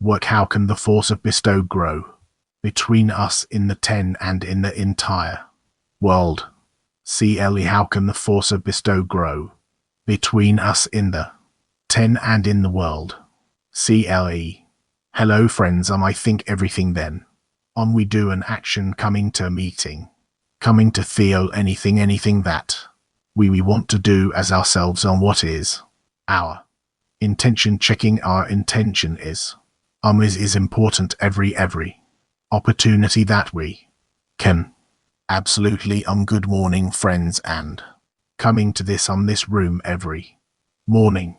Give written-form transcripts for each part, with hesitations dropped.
Work. How can the force of bestow grow between us in the 10 and in the entire world? CLE. How can the force of bestow grow between us in the 10 and in the world? CLE. Hello friends, I think everything then. We do an action coming to meeting. Coming to Theo anything that we want to do as ourselves on what is our intention. Checking our intention is important every opportunity that we can. Absolutely. Good morning friends, and coming to this room every morning.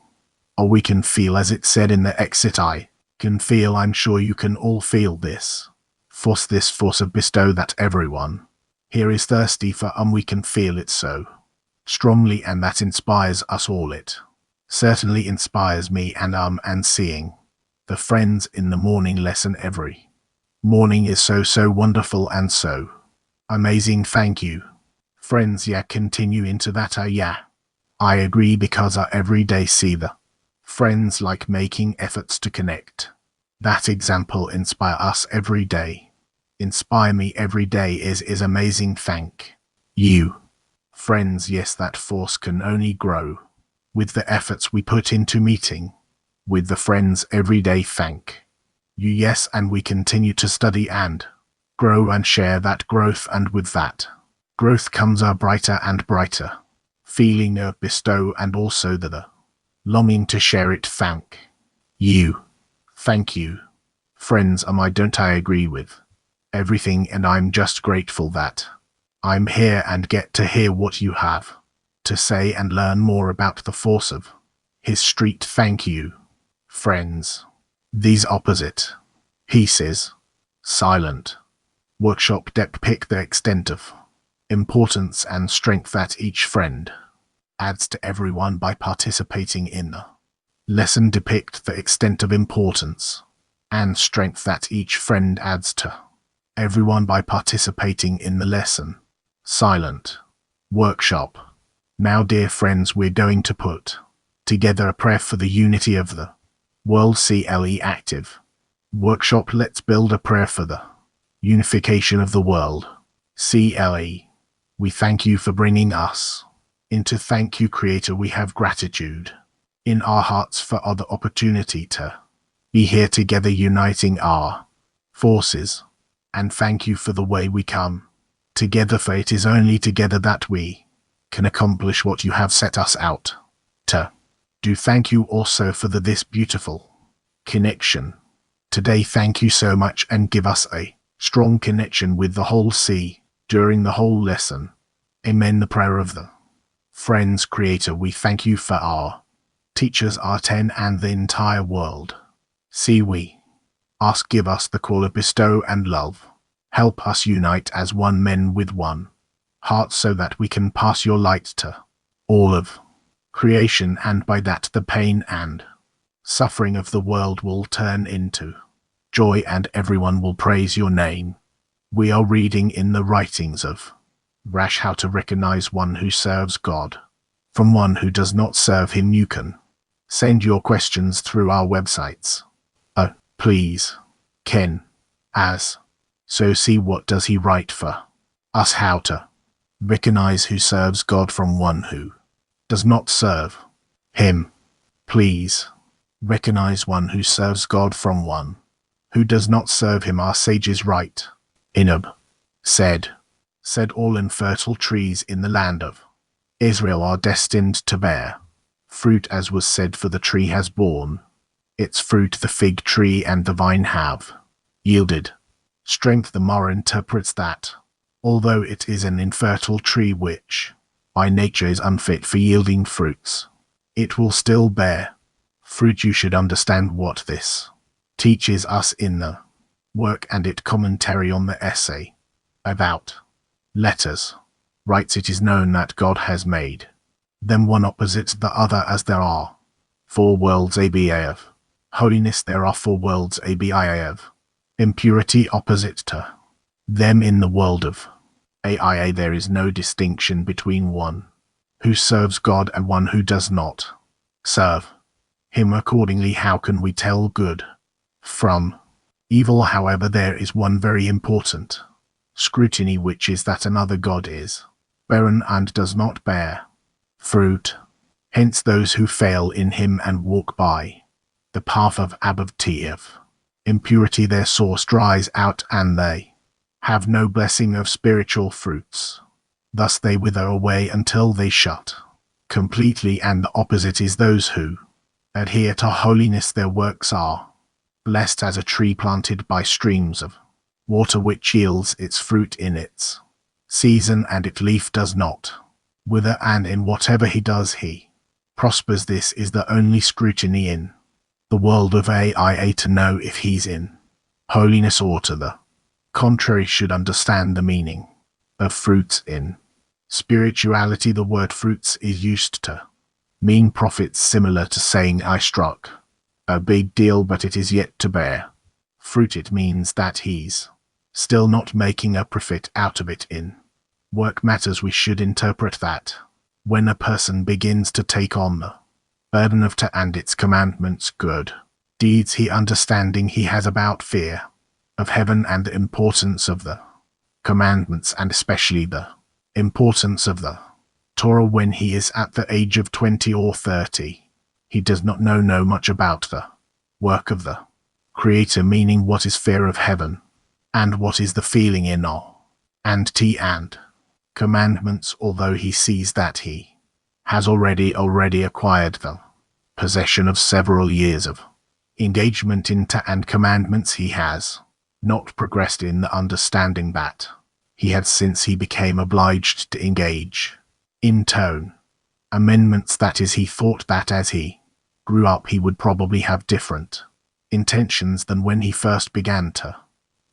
We can feel, as it said in the exit, I can feel, I'm sure you can all feel this force of bestow that everyone here is thirsty for. We can feel it so strongly, and that inspires us all. It certainly inspires me, and seeing the friends in the morning lesson every morning is so wonderful and so amazing. Thank you friends. Yeah, continue into that. Yeah, I agree, because I every day see the friends like making efforts to connect. That example inspire us every day. Inspire me every day is amazing. Thank you friends. Yes, that force can only grow with the efforts we put into meeting with the friends every day. Thank you. Yes, and we continue to study and grow and share that growth, and with that growth comes a brighter and brighter feeling of bestow, and also the longing to share it. Thank you. Thank you friends. I agree with everything, and I'm just grateful that I'm here and get to hear what you have to say and learn more about the force of his street. Thank you friends. These opposite pieces, silent workshop, depict the extent of importance and strength that each friend adds to everyone by participating in the lesson. Depict the extent of importance and strength that each friend adds to everyone by participating in the lesson. Silent workshop. Now, dear friends, we're going to put together a prayer for the unity of the world. CLE active workshop. Let's build a prayer for the unification of the world. CLE. We thank you for bringing us into. Thank you, Creator. We have gratitude in our hearts for the opportunity to be here together, uniting our forces. And thank you for the way we come together, for it is only together that we can accomplish what you have set us out to do. Thank you also for this beautiful connection today. Thank you so much, and give us a strong connection with the whole sea during the whole lesson. Amen. The prayer of the friends. Creator, we thank you for our teachers, our 10 and the entire world. See, we ask, give us the call of bestow and love. Help us unite as one, men with one heart, so that we can pass your light to all of creation, and by that the pain and suffering of the world will turn into joy, and everyone will praise your name. We are reading in the writings of Rash how to recognize one who serves God from one who does not serve him. You can send your questions through our websites. Please, Ken, as so see what does he write for us. How to recognize who serves God from one who does not serve him. Please recognize one who serves God from one who does not serve him. Our sages write. Inub said all infertile trees in the land of Israel are destined to bear fruit, as was said, for the tree has borne its fruit. The fig tree and the vine have yielded strength. The Mara interprets that although it is an infertile tree which by nature is unfit for yielding fruits, it will still bear fruit. You should understand what this teaches us in the work and it commentary on the essay about letters. Writes, it is known that God has made them one opposite the other, as there are 4 worlds ABAF. Holiness, there are 4 worlds ABIAF. Impurity opposite to them. In the world of AIA there is no distinction between one who serves God and one who does not serve him. Accordingly, how can we tell good From evil, however, there is one very important scrutiny, which is that another God is barren and does not bear fruit. Hence those who fail in him and walk by the path of impurity, their source dries out, and they have no blessing of spiritual fruits. Thus they wither away until they shut completely, and the opposite is those who adhere to holiness. Their works are blessed as a tree planted by streams of water, which yields its fruit in its season, and its leaf does not wither, and in whatever he does he prospers. This is the only scrutiny in the world of AIA, to know if he's in holiness or to the contrary. Should understand the meaning of fruits in spirituality. The word fruits is used to mean profits, similar to saying I struck a big deal, but it is yet to bear fruit. It means that he's still not making a profit out of it. In work matters, we should interpret that when a person begins to take on the burden of and its commandments, good deeds, he understanding he has about fear of heaven and the importance of the commandments, and especially the importance of the Torah. When he is at the age of 20 or 30, he does not know much about the work of the Creator, meaning what is fear of heaven, and what is the feeling in awe and commandments, although he sees that he has already acquired the possession of several years of engagement into and commandments. He has not progressed in the understanding that he had since he became obliged to engage in tone amendments. That is, he thought that as he grew up he would probably have different intentions than when he first began to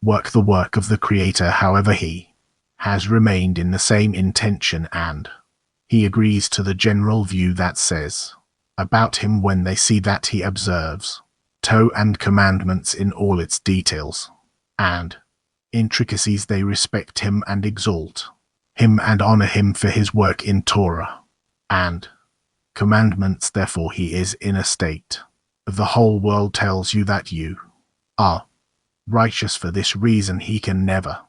work the work of the Creator. However, he has remained in the same intention, and he agrees to the general view that says about him when they see that he observes Torah and commandments in all its details and intricacies. They respect him and exalt him and honor him for his work in Torah and commandments. Therefore he is in a state of the whole world tells you that you are righteous. For this reason he can never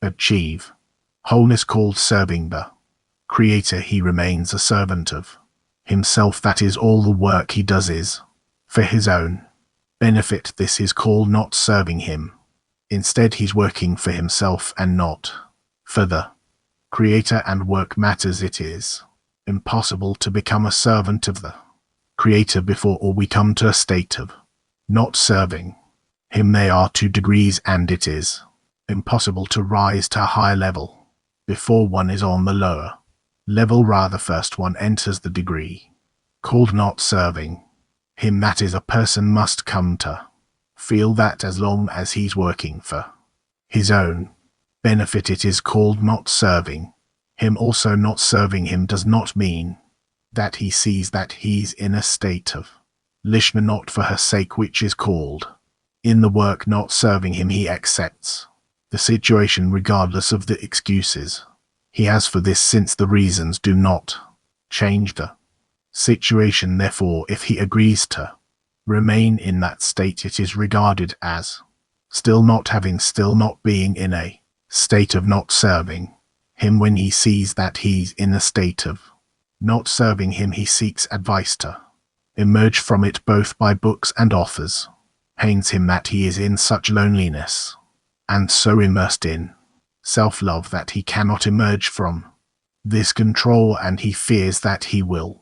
achieve wholeness called serving the Creator. He remains a servant of himself. That is, all the work he does is for his own benefit. This is called not serving him. Instead, he's working for himself and not for the Creator, and work matters. It is impossible to become a servant of the Creator before or we come to a state of not serving him. They are 2 degrees, and it is impossible to rise to a higher level before one is on the lower level. Rather, first one enters the degree called not serving him. That is, a person must come to feel that as long as he's working for his own benefit, it is called not serving him. Also, not serving him does not mean that he sees that he's in a state of lishma, not for her sake, which is called in the work not serving him. He accepts the situation regardless of the excuses he has for this, since the reasons do not change the situation. Therefore, if he agrees to remain in that state, it is regarded as still not being in a state of not serving him. When he sees that he's in a state of not serving him, he seeks advice to emerge from it, both by books and authors. Pains him that he is in such loneliness and so immersed in self-love that he cannot emerge from this control, and he fears that he will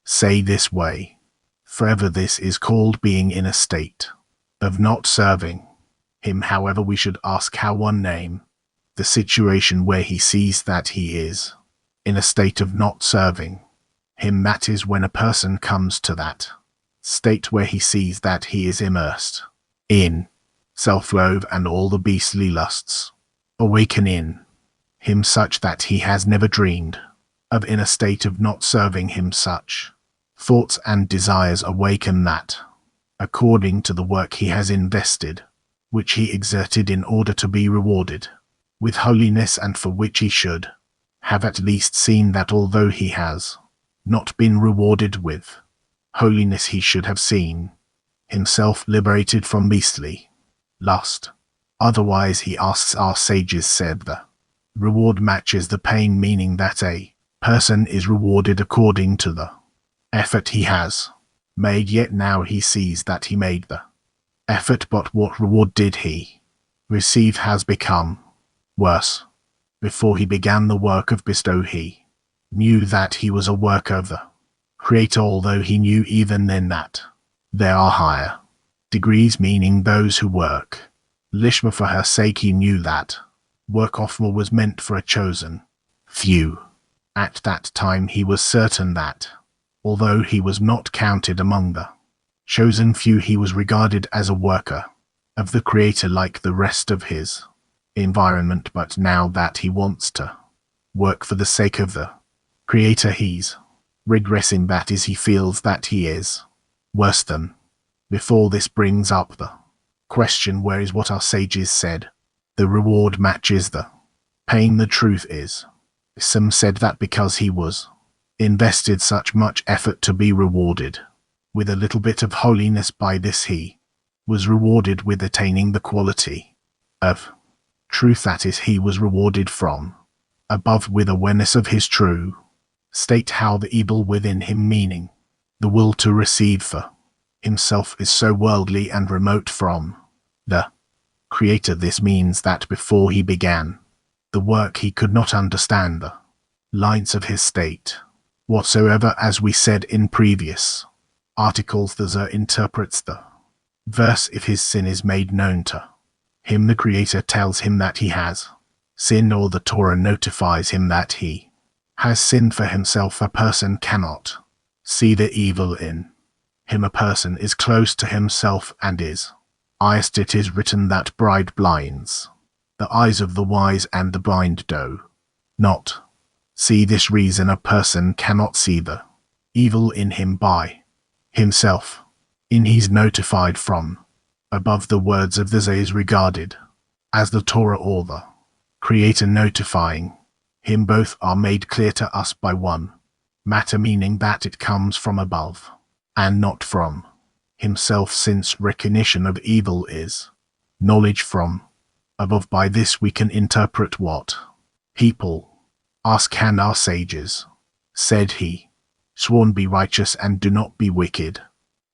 stay this way forever. This is called being in a state of not serving him. However, we should ask how one name the situation where he sees that he is in a state of not serving him. That is, when a person comes to that state where he sees that he is immersed in self-love and all the beastly lusts awaken in him such that he has never dreamed of in a state of not serving him. Such thoughts and desires awaken that, according to the work he has invested, which he exerted in order to be rewarded with holiness, and for which he should have at least seen that although he has not been rewarded with holiness, he should have seen himself liberated from beastly lust. Otherwise, he asks, our sages said, the reward matches the pain, meaning that a person is rewarded according to the effort he has made, yet now he sees that he made the effort, but what reward did he receive has become worse. Before he began the work of bestow, he knew that he was a work of the Creator, although he knew even then that there are higher degrees, meaning those who work Lishma for her sake. He knew that work often was meant for a chosen few. At that time he was certain that, although he was not counted among the chosen few, he was regarded as a worker of the Creator like the rest of his environment. But now that he wants to work for the sake of the Creator, he's regressing. That is, he feels that he is worse than before. This brings up the question, where is what our sages said? The reward matches the pain. The truth is, some said that because he was invested such much effort to be rewarded with a little bit of holiness, by this he was rewarded with attaining the quality of truth. That is, he was rewarded from above with awareness of his true state. How the evil within him, meaning the will to receive for himself, is so worldly and remote from the Creator. This means that before he began the work he could not understand the lines of his state whatsoever. As we said in previous articles, the Zohar interprets the verse, if his sin is made known to him, the Creator tells him that he has sinned, or the Torah notifies him that he has sinned for himself. A person cannot see the evil in him. A person is close to himself and is eyest. It is written that pride blinds the eyes of the wise, and the blind do not see. This reason a person cannot see the evil in him by himself. In he's notified from above. The words of the Zohar is regarded as the Torah or the Creator notifying him. Both are made clear to us by one matter, meaning that it comes from above and not from himself, since recognition of evil is knowledge from above. By this we can interpret what people ask, and our sages said, he sworn, be righteous and do not be wicked.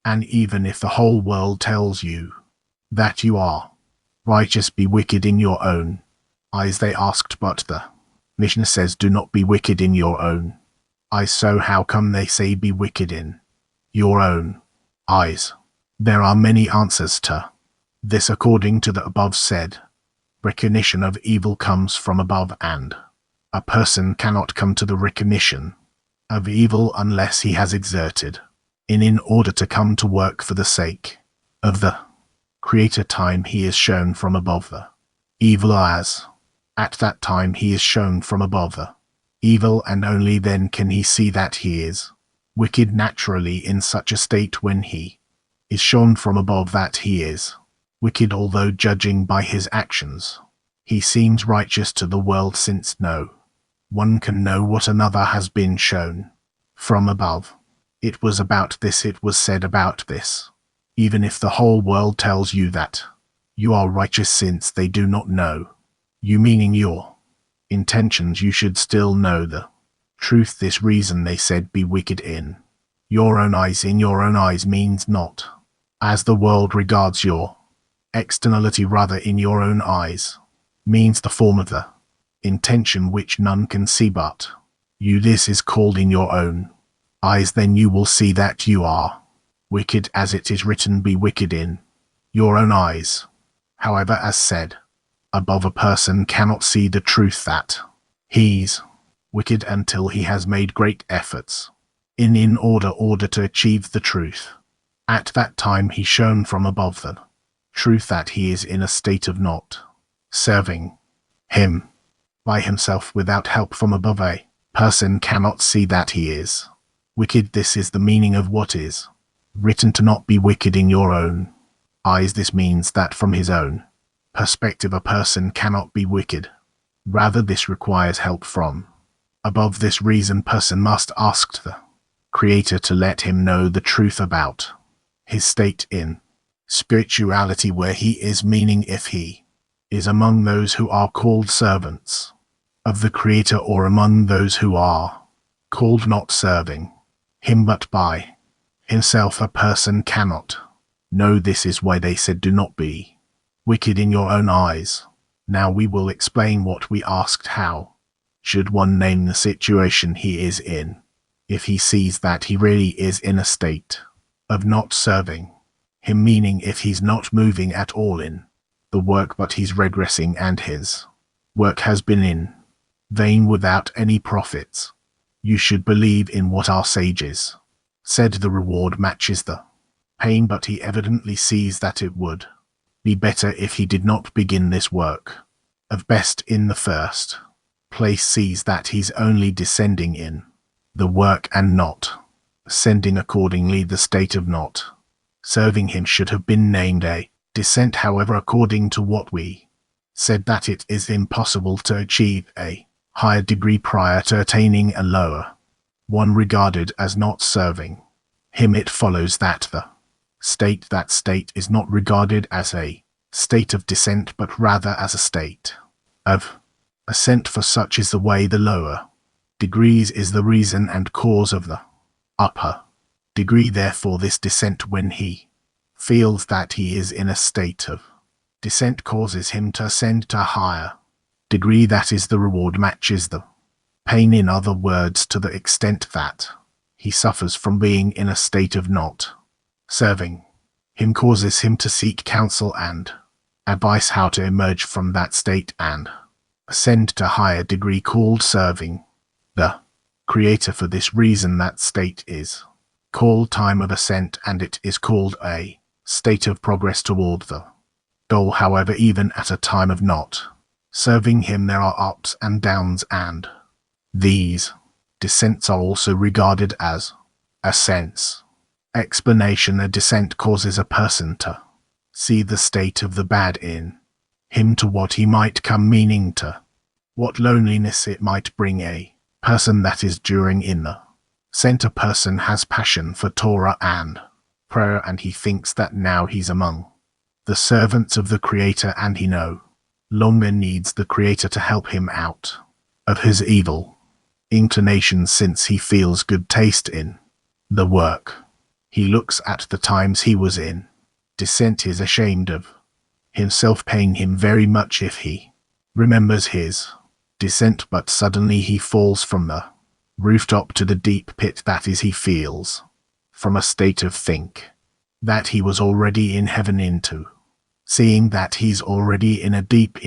And even if the whole world tells you that you are righteous, be wicked in your own eyes. They asked, but the Mishnah says, do not be wicked in your own eyes. So how come they say be wicked in your own eyes? There are many answers to this. According to the above said, recognition of evil comes from above, and a person cannot come to the recognition of evil unless he has exerted in order to come to work for the sake of the Creator. Time he is shown from above the evil, as at that time he is shown from above the evil, and only then can he see that he is wicked. Naturally, in such a state, when he is shown from above that he is wicked, although judging by his actions he seems righteous to the world, since no one can know what another has been shown from above. It was about this, it was said about this, even if the whole world tells you that you are righteous, since they do not know you, meaning your intentions, you should still know the truth. This reason they said, be wicked in your own eyes. In your own eyes means not as the world regards your externality, rather in your own eyes means the form of the intention which none can see but you. This is called in your own eyes. Then you will see that you are wicked, as it is written, be wicked in your own eyes. However, as said above, a person cannot see the truth that he's wicked until he has made great efforts in order to achieve the truth. At that time he's shown from above the truth that he is in a state of not serving him by himself without help from above. A person cannot see that he is wicked. This is the meaning of what is written to not be wicked in your own eyes. This means that from his own perspective a person cannot be wicked. Rather, this requires help from above. This reason person must ask the Creator to let him know the truth about his state in Spirituality where he is, meaning if he is among those who are called servants of the Creator, or among those who are called not serving him but by himself. A person cannot know. This is why they said, do not be wicked in your own eyes. Now we will explain what we asked. How should one name the situation he is in if he sees that he really is in a state of not serving him, meaning if he's not moving at all in the work but he's regressing and his work has been in vain without any profits? You should believe in what our sages said. The reward matches the pain, but he evidently sees that it would be better if he did not begin this work of best in the first place. Sees that he's only descending in the work and not ascending. Accordingly, the state of not serving him should have been named a descent. However, according to what we said, that it is impossible to achieve a higher degree prior to attaining a lower one regarded as not serving him, it follows that the state is not regarded as a state of descent but rather as a state of ascent, for such is the way the lower degrees is the reason and cause of the upper degree. Therefore this descent, when he feels that he is in a state of descent, causes him to ascend to a higher degree. That is, the reward matches the pain. In other words, to the extent that he suffers from being in a state of not serving him causes him to seek counsel and advice how to emerge from that state and ascend to a higher degree called serving the Creator. For this reason that state is called time of ascent, and it is called a state of progress toward the goal. However, even at a time of not serving him there are ups and downs, and these descents are also regarded as ascents. Explanation: a descent causes a person to see the state of the bad in him, to what he might come, meaning to what loneliness it might bring a person. That is, during in the ascent a person has passion for Torah and prayer, and he thinks that now he's among the servants of the Creator, and he no longer needs the Creator to help him out of his evil inclinations, since he feels good taste in the work. He looks at the times he was in descent, is ashamed of himself, paying him very much if he remembers his descent, but suddenly he falls from the rooftop to the deep pit. That is, he feels from a state of think that he was already in heaven into seeing that he's already in a deep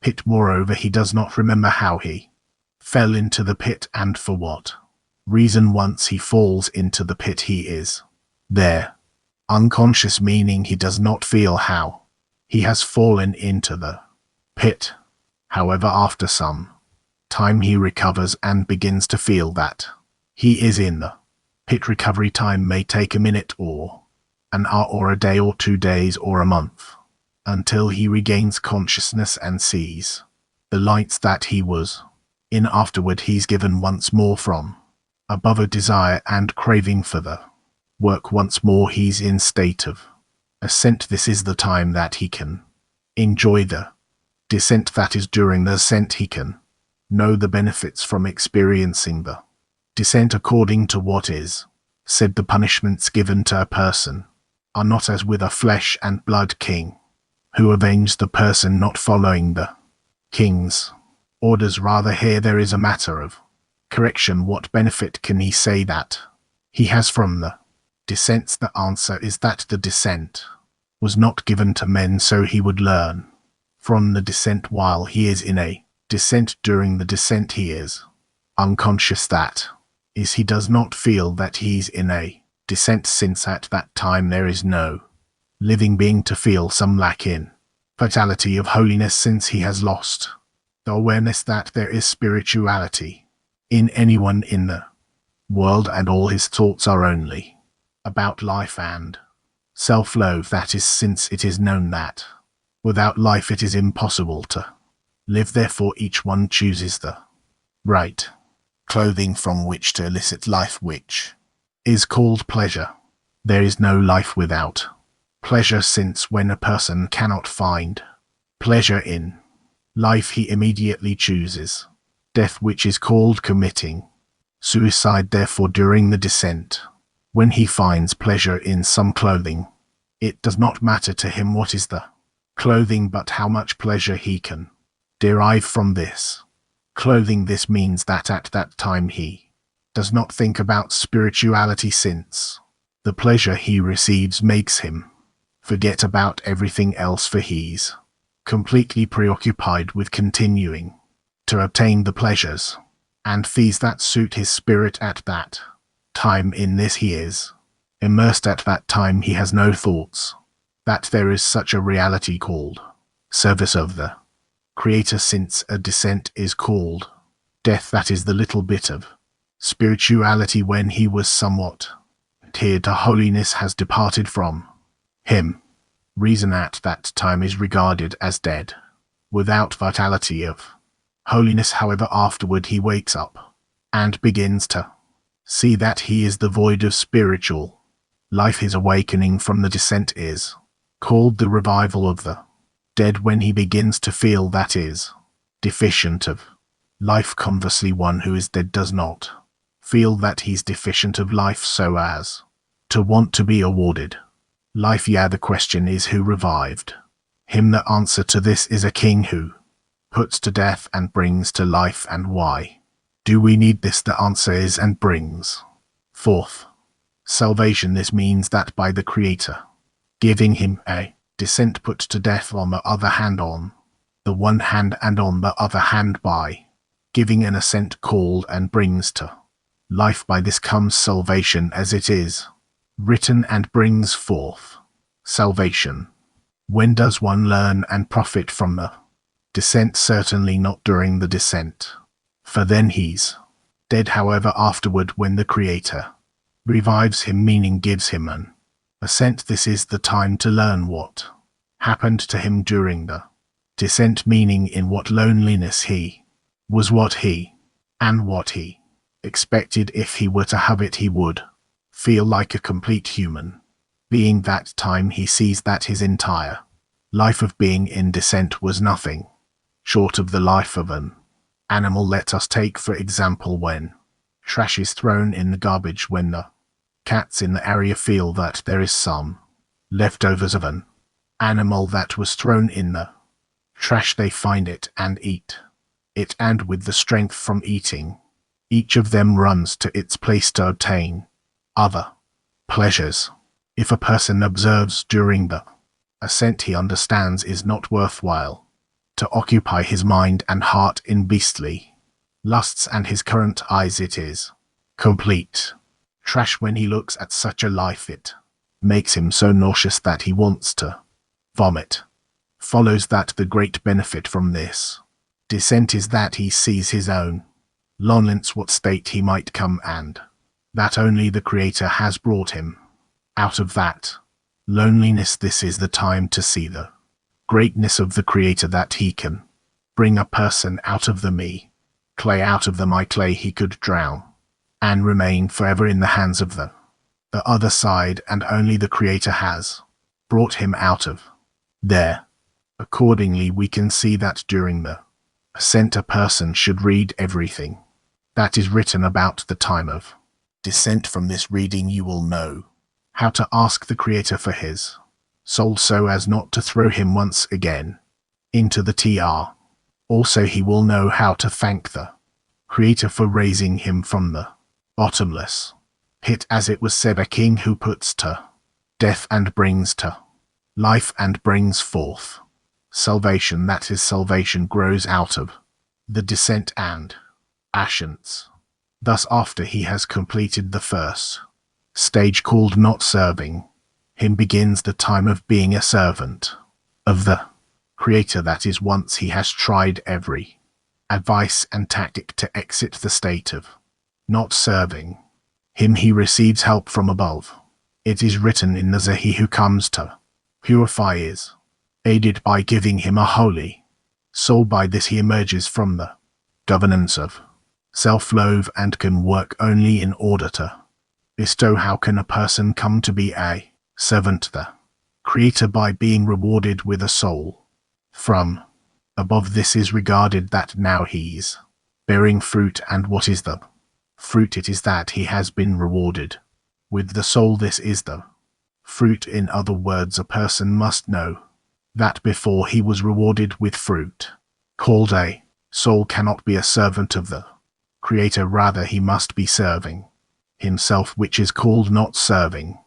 pit. Moreover, he does not remember how he fell into the pit and for what reason. Once he falls into the pit, he is there unconscious, meaning he does not feel how he has fallen into the pit. However, after some time he recovers and begins to feel that he is in the pit. Recovery time may take a minute or an hour or a day or 2 days or a month, until he regains consciousness and sees the lights that he was in. Afterward he's given once more from above a desire and craving for the work. Once more he's in state of ascent. This is the time that he can enjoy the descent. That is, during the ascent he can know the benefits from experiencing the descent. According to what is said, the punishments given to a person are not as with a flesh and blood king who avenged the person not following the king's orders. Rather, here there is a matter of correction. What benefit can he say that he has from the descents? The answer is that the descent was not given to men so he would learn from the descent while he is in a descent. During the descent he is unconscious, that is, he does not feel that he's in a descent, since at that time there is no living being to feel some lack in vitality of holiness, since he has lost the awareness that there is spirituality in anyone in the world, and all his thoughts are only about life and self-love. That is, since it is known that without life it is impossible to live. Therefore each one chooses the right clothing from which to elicit life, which is called pleasure. There is no life without pleasure, since when a person cannot find pleasure in life, he immediately chooses death, which is called committing suicide. Therefore, during the descent, when he finds pleasure in some clothing, it does not matter to him what is the clothing, but how much pleasure he can derive from this clothing. This means that at that time he does not think about spirituality, since the pleasure he receives makes him forget about everything else, for he's completely preoccupied with continuing to obtain the pleasures and fees that suit his spirit at that time. In this he is immersed. At that time he has no thoughts that there is such a reality called service of the Creator, since a descent is called death. That is the little bit of spirituality when he was somewhat adhered to holiness has departed from him. Reason at that time is regarded as dead, without vitality of holiness. However, afterward he wakes up and begins to see that he is the void of spiritual life. His awakening from the descent is called the revival of the dead, when he begins to feel that is deficient of life. Conversely, one who is dead does not feel that he's deficient of life so as to want to be awarded life. Yeah, the question is, who revived him? The answer to this is a king who puts to death and brings to life. And why do we need this? The answer is, and brings forth salvation. This means that by the Creator giving him a descent, put to death on the other hand, on the one hand, and on the other hand by giving an ascent called and brings to life. By this comes salvation, as it is written, and brings forth salvation. When does one learn and profit from the descent? Certainly not during the descent, for then he's dead. However, afterward, when the Creator revives him, meaning gives him an ascent, this is the time to learn what happened to him during the descent, meaning in what loneliness he was, what he and what he expected. If he were to have it, he would feel like a complete human being. That time he sees that his entire life of being in descent was nothing short of the life of an animal. Let us take, for example, when trash is thrown in the garbage. When the cats in the area feel that there is some leftovers of an animal that was thrown in the trash, they find it and eat it, and with the strength from eating, each of them runs to its place to obtain other pleasures. If a person observes during the ascent, he understands is not worthwhile to occupy his mind and heart in beastly lusts, and his current eyes, it is complete trash. When he looks at such a life, it makes him so nauseous that he wants to vomit. Follows that the great benefit from this descent is that he sees his own loneliness, what state he might come, and that only the Creator has brought him out of that loneliness. This is the time to see the greatness of the Creator, that he can bring a person out of the me clay, out of the my clay. He could drown and remain forever in the hands of the other side, and only the Creator has brought him out of there. Accordingly, we can see that during the ascent a person should read everything that is written about the time of descent. From this reading you will know how to ask the Creator for his soul, so as not to throw him once again into the TR. Also he will know how to thank the Creator for raising him from the bottomless pit. As it was said, a king who puts to death and brings to life and brings forth salvation, that his salvation grows out of the descent and ascents. Thus, after he has completed the first stage called not serving him, begins the time of being a servant of the Creator. That is, once he has tried every advice and tactic to exit the state of not serving him, he receives help from above. It is written in the Zeh, he who comes to purify is aided by giving him a holy soul. By this he emerges from the governance of self-love and can work only in order to Bestow. How can a person come to be a servant to the Creator? By being rewarded with a soul from above. This is regarded that now he's bearing fruit. And what is the fruit? It is that he has been rewarded with the soul. This is the fruit. In other words, a person must know that before he was rewarded with fruit called a soul, cannot be a servant of the Creator. Rather, he must be serving himself, which is called not serving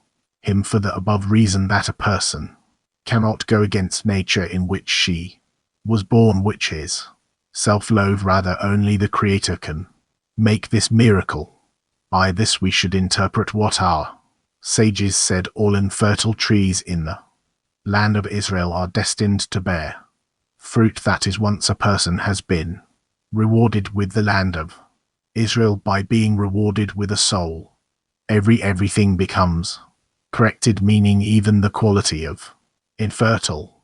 him, for the above reason that a person cannot go against nature in which she was born, which is self-love. Rather, only the Creator can make this miracle. By this we should interpret what our sages said: all infertile trees in the land of Israel are destined to bear fruit. That is, once a person has been rewarded with the land of Israel by being rewarded with a soul, everything becomes corrected, meaning even the quality of infertile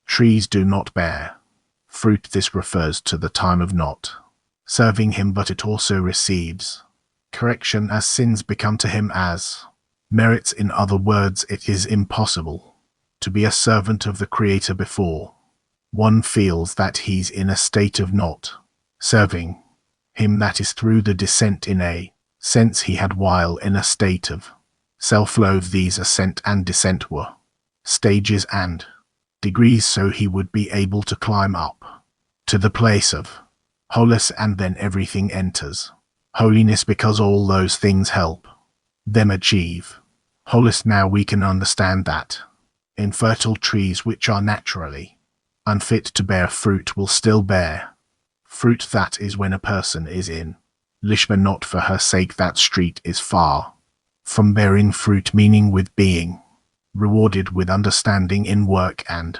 trees do not bear fruit. This refers to the time of not serving him, but it also receives correction as sins become to him as merits. In other words, it is impossible to be a servant of the Creator before one feels that he's in a state of not serving him. That is through the descent in a sense he had while in a state of self-love. These ascent and descent were stages and degrees, so he would be able to climb up to the place of wholeness, and then everything enters holiness, because all those things help them achieve wholeness. Now we can understand that infertile trees which are naturally unfit to bear fruit will still bear fruit. That is when a person is in Lishma, not for her sake. That street is far from bearing fruit, meaning with being rewarded with understanding in work, and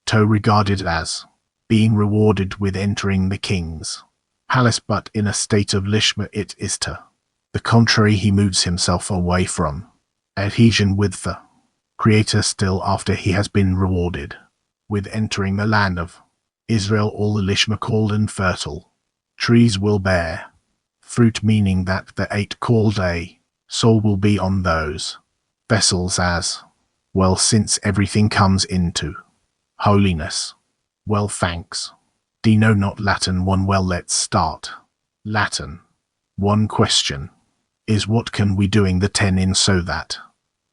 to regarded as being rewarded with entering the king's palace. But in a state of Lishma it is to the contrary. He moves himself away from adhesion with the Creator still after he has been rewarded with entering the land of Israel. All the Lishma called infertile trees will bear fruit, meaning that the 8 called a soul will be on those vessels as well, since everything comes into holiness. Well, thanks. Dino, not Latin 1. Well, let's start. Latin 1 question is: what can we doing the 10 in so that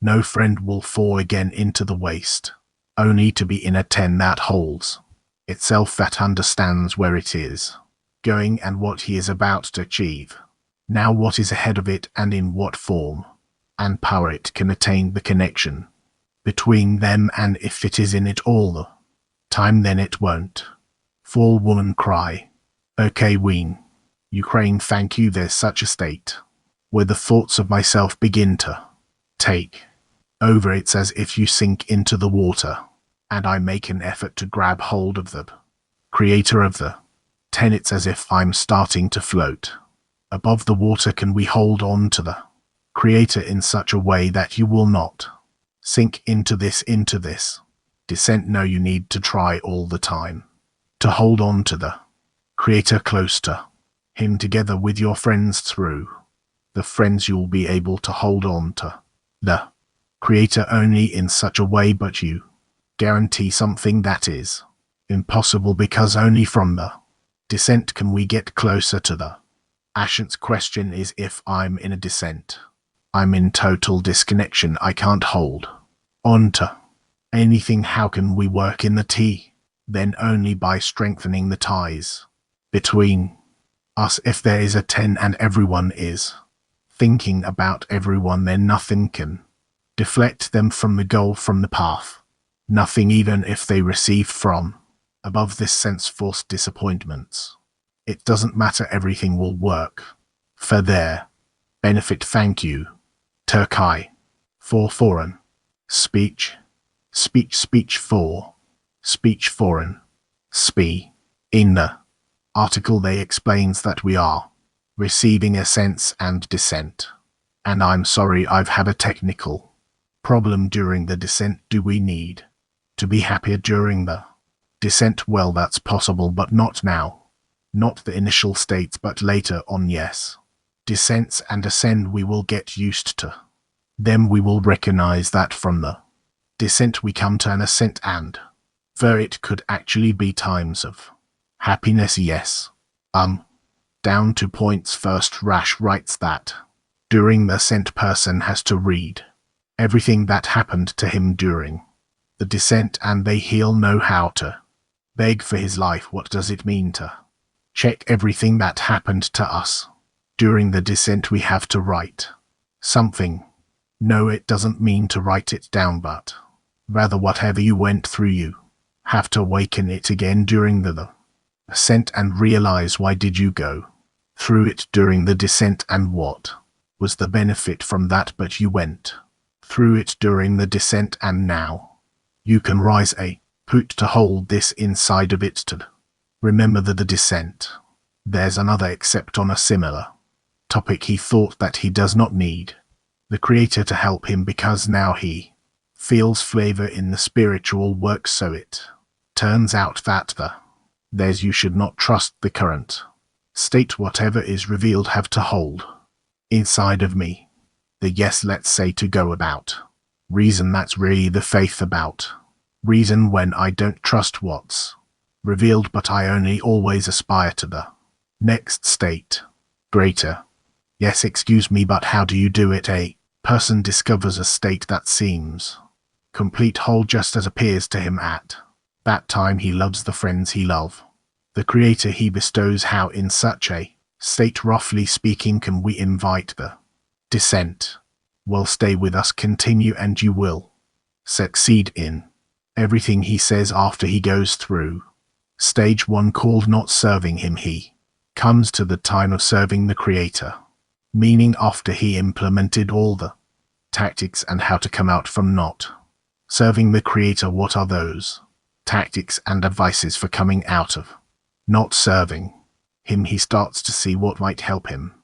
no friend will fall again into the waste, only to be in a 10 that holds itself, that understands where it is going and what he is about to achieve, now what is ahead of it, and in what form and power it can attain the connection between them, and if it is in it all the time, then it won't fall. Woman cry. Okay, Ween. Ukraine, thank you. There's such a state where the thoughts of myself begin to take over. It's as if you sink into the water, and I make an effort to grab hold of the Creator of the 10. It's as if I'm starting to float above the water. Can we hold on to the Creator in such a way that you will not sink into this descent? No, you need to try all the time to hold on to the Creator, close to him, together with your friends. Through the friends you'll be able to hold on to the Creator only in such a way, but you guarantee something that is impossible, because only from the descent can we get closer to the Ashant's question is: if I'm in a descent, I'm in total disconnection. I can't hold on to anything. How can we work in the T? Then only by strengthening the ties between us. If there is a 10 and everyone is thinking about everyone, then nothing can deflect them from the goal, from the path. Nothing, even if they receive from above this sense-forced disappointments. It doesn't matter, everything will work for their benefit. Thank you. Turkey. For foreign speech. Speech for speech foreign. In the article they explains that we are receiving ascents and descent. And I'm sorry, I've had a technical problem during the descent. Do we need to be happier during the descent? Well, that's possible, but not now. Not the initial states, but later on, yes. Descents and ascend we will get used to Then we will recognize that from the descent we come to an ascent, and for it could actually be times of happiness, yes. Down to points. First Rash writes that during the ascent person has to read everything that happened to him during the descent, and they he'll know how to beg for his life. What does it mean to check everything that happened to us during the descent? We have to write something. No, it doesn't mean to write it down, but rather whatever you went through, you have to awaken it again during the ascent and realize why did you go through it during the descent and what was the benefit from that. But you went through it during the descent, and now you can rise a put to hold this inside of it to remember the descent. There's another except on a similar topic. He thought that he does not need the Creator to help him because now he feels flavor in the spiritual work. So it turns out that there's you should not trust the current state. Whatever is revealed have to hold inside of me the yes, let's say, to go about reason. That's really the faith about reason when I don't trust what's revealed, but I only always aspire to the next state, greater. Yes, excuse me, but how do you do it? A person discovers a state that seems complete whole just as appears to him at that time. He loves the friends he love, the Creator he bestows. How in such a state, roughly speaking, can we invite the descent? Well, stay with us, continue, and you will succeed in everything he says. After he goes through stage 1 called not serving him, he comes to the time of serving the Creator, meaning after he implemented all the tactics and how to come out from not serving the Creator. What are those tactics and advices for coming out of not serving him? He starts to see what might help him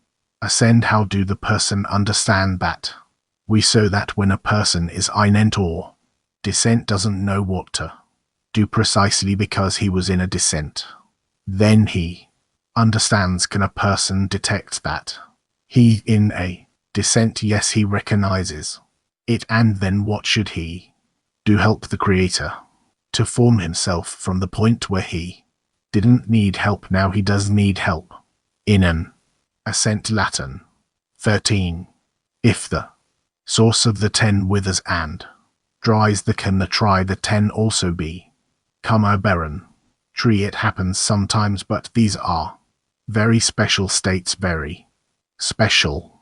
ascend. How do the person understand that? We so that when a person is inent or descent doesn't know what to do precisely because he was in a descent, then he understands. Can a person detect that he in a descent? Yes, he recognizes it. And then what should he do? Help the Creator to form himself from the point where he didn't need help. Now he does need help in an ascent. Latin 13. If the source of the 10 withers and dries, the can the try the 10 also be come a barren tree? It happens sometimes, but these are very special states, very special.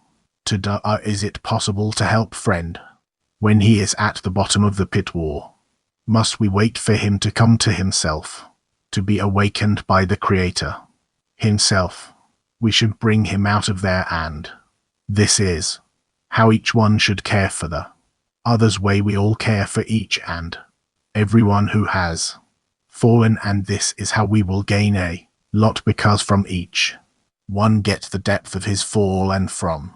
Is it possible to help friend when he is at the bottom of the pit? Or must we wait for him to come to himself, to be awakened by the Creator himself? We should bring him out of there, and this is how each one should care for the other's way. We all care for each and everyone who has fallen, and this is how we will gain a lot, because from each one get the depth of his fall, and from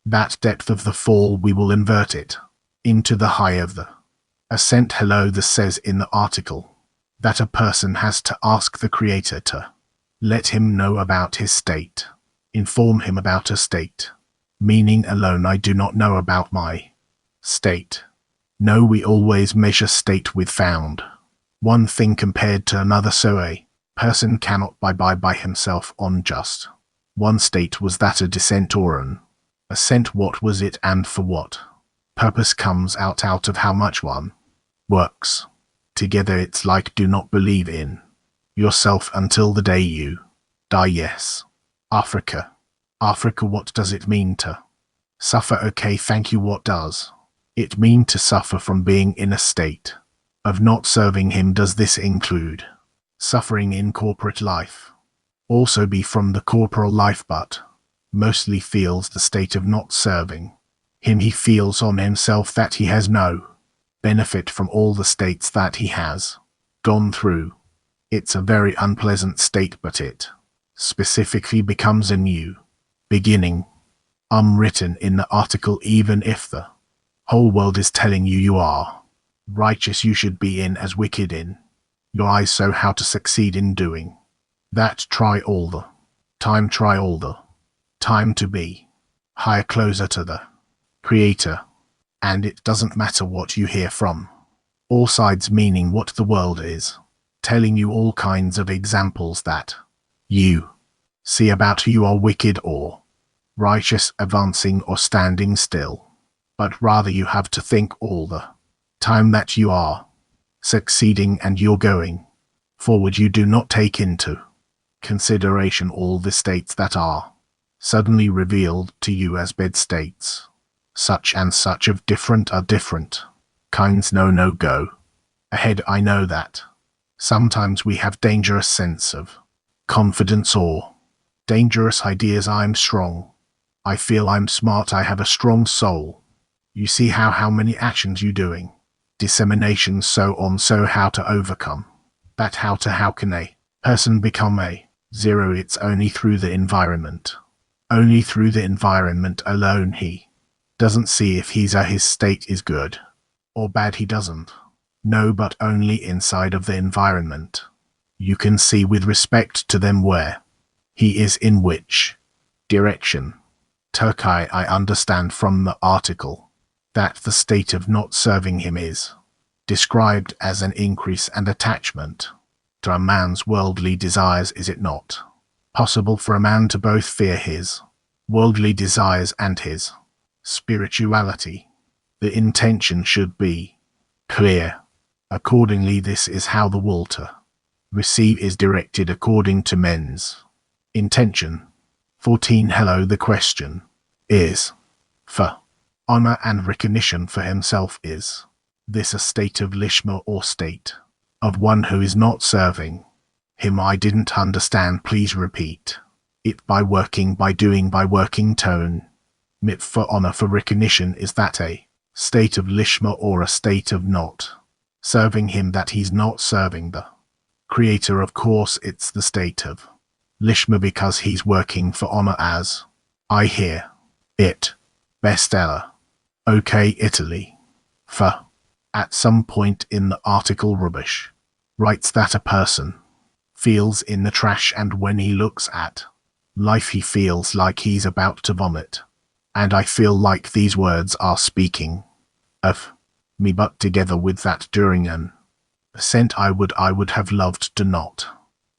that depth of the fall we will invert it into the high of the ascent. Hello, this says in the article that a person has to ask the Creator to let him know about his state, inform him about a state, meaning alone I do not know about my state. No, we always measure state with found one thing compared to another, so a person cannot by himself on just one state. Was that a descent or an ascent? What was it, and for what purpose? Comes out of how much one works together. It's like do not believe in yourself until the day you die. Yes. Africa. What does it mean to suffer? Okay, thank you. What does it mean to suffer from being in a state of not serving him? Does this include suffering in corporate life? Also be from the corporal life, but mostly feels the state of not serving him. He feels on himself that he has no benefit from all the states that he has gone through. It's a very unpleasant state, but it specifically becomes a new beginning. Written in the article, even if the whole world is telling you you are righteous, you should be in as wicked in your eyes. So how to succeed in doing that? Try all the time to be higher, closer to the Creator. And it doesn't matter what you hear from all sides, meaning what the world is telling you, all kinds of examples that you see about you are wicked or righteous, advancing or standing still, but rather you have to think all the time that you are succeeding and you're going forward. You do not take into consideration all the states that are suddenly revealed to you as bed states, such and such of different are different kinds. No go ahead. I know that sometimes we have dangerous sense of confidence or dangerous ideas. I'm strong, I feel I'm smart, I have a strong soul. You see how many actions you doing, dissemination, so on. So how to overcome that? How can a person become a zero? It's only through the environment. Only through the environment alone. He doesn't see if his state is good or bad. He doesn't know, but only inside of the environment you can see with respect to them where he is in which direction. Turkai, I understand from the article that the state of not serving him is described as an increase and attachment to a man's worldly desires. Is it not possible for a man to both fear his worldly desires and his spirituality? The intention should be clear. Accordingly, this is how the will to receive is directed according to men's intention. 14. Hello, the question is for honor and recognition for himself. Is this a state of lishma or state of one who is not serving him? I didn't understand. Please repeat it. By working, by doing, by working. Tone. Mit for honor, for recognition. Is that a state of lishma or a state of not serving him, that he's not serving the Creator? Of course it's the state of lishma because he's working for honor, as I hear it. Bestseller. OK, Italy. For at some point in the article, Rubbish writes that a person feels in the trash, and when he looks at life he feels like he's about to vomit. And I feel like these words are speaking of me, but together with that, during an ascent, I would have loved to not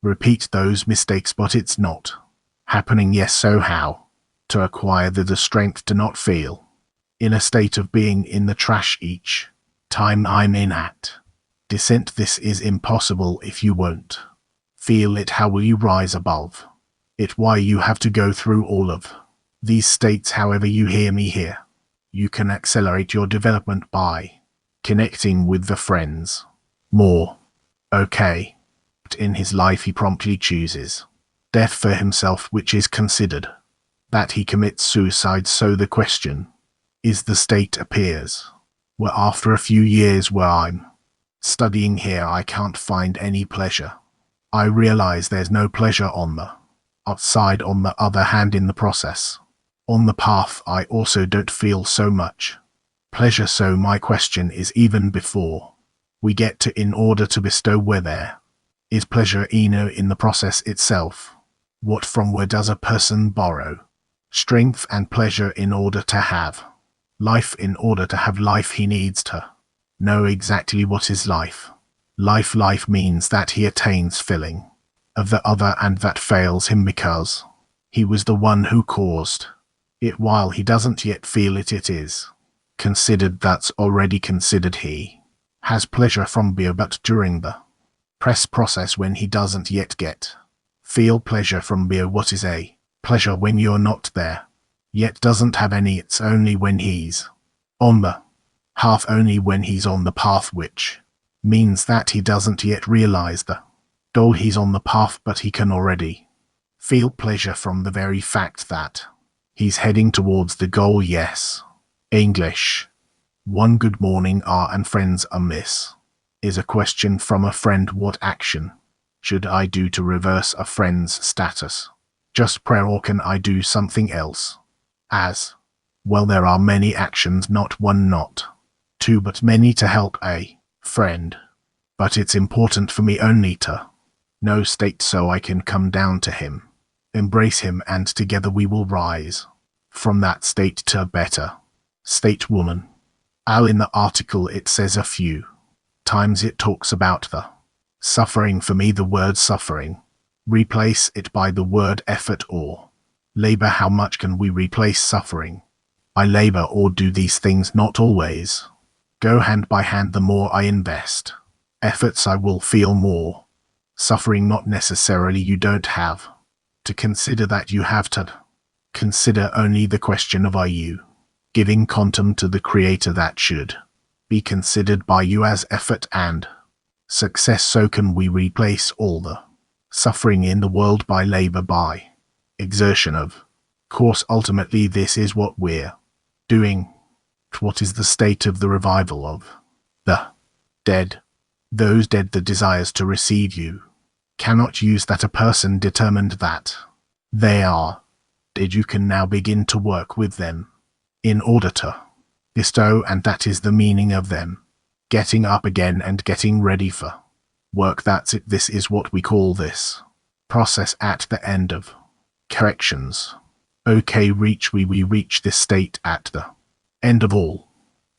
repeat those mistakes, but it's not happening. Yes, so how to acquire the strength to not feel in a state of being in the trash each time I'm in at descent? This is impossible if you won't feel it. How will you rise above it? Why, you have to go through all of these states. However, you hear me here. You can accelerate your development by connecting with the friends more. Okay. But in his life he promptly chooses death for himself, which is considered that he commits suicide. So the question is, the state appears where after a few years where I'm studying here I can't find any pleasure. I realize there's no pleasure on the outside. On the other hand, in the process, on the path, I also don't feel so much pleasure. So my question is, even before we get to in order to bestow, where there is pleasure in the process itself? What, from where does a person borrow strength and pleasure in order to have life? In order to have life he needs to know exactly what is life. Life means that he attains filling of the other, and that fails him because he was the one who caused it. While he doesn't yet feel it, it is considered that's already considered. He has pleasure from beer, but during the process when he doesn't yet feel pleasure from beer, what is a pleasure when you're not there yet? Doesn't have any. It's only when he's on the path, only when he's on the path, which means that he doesn't yet realize the goal. He's on the path, but he can already feel pleasure from the very fact that he's heading towards the goal. Yes. English 1. Good morning, and friends. Miss is a question from a friend. What action should I do to reverse a friend's status? Just prayer, or can I do something else? As well, there are many actions, not one, not two, but many to help a friend. But it's important for me only to know state so I can come down to him, embrace him, and together we will rise from that state to a better state. Woman In the article it says a few times it talks about the suffering. For me, the word suffering, replace it by the word effort or labor. How much can we replace suffering? I labor or do these things not always go hand by hand. The more I invest efforts, I will feel more suffering. Not necessarily you don't have to consider that. You have to consider only the question of, are you giving content to the Creator that should be considered by you as effort and success? So can we replace all the suffering in the world by labor, by exertion? Of course, ultimately this is what we're doing. What is the state of the revival of the dead? Those dead, the desires to receive you cannot use that. A person determined that they are dead, you can now begin to work with them in order to bestow, and that is the meaning of them getting up again and getting ready for work. That's it. This is what we call this process at the end of corrections. Okay, we reach this state at the end of all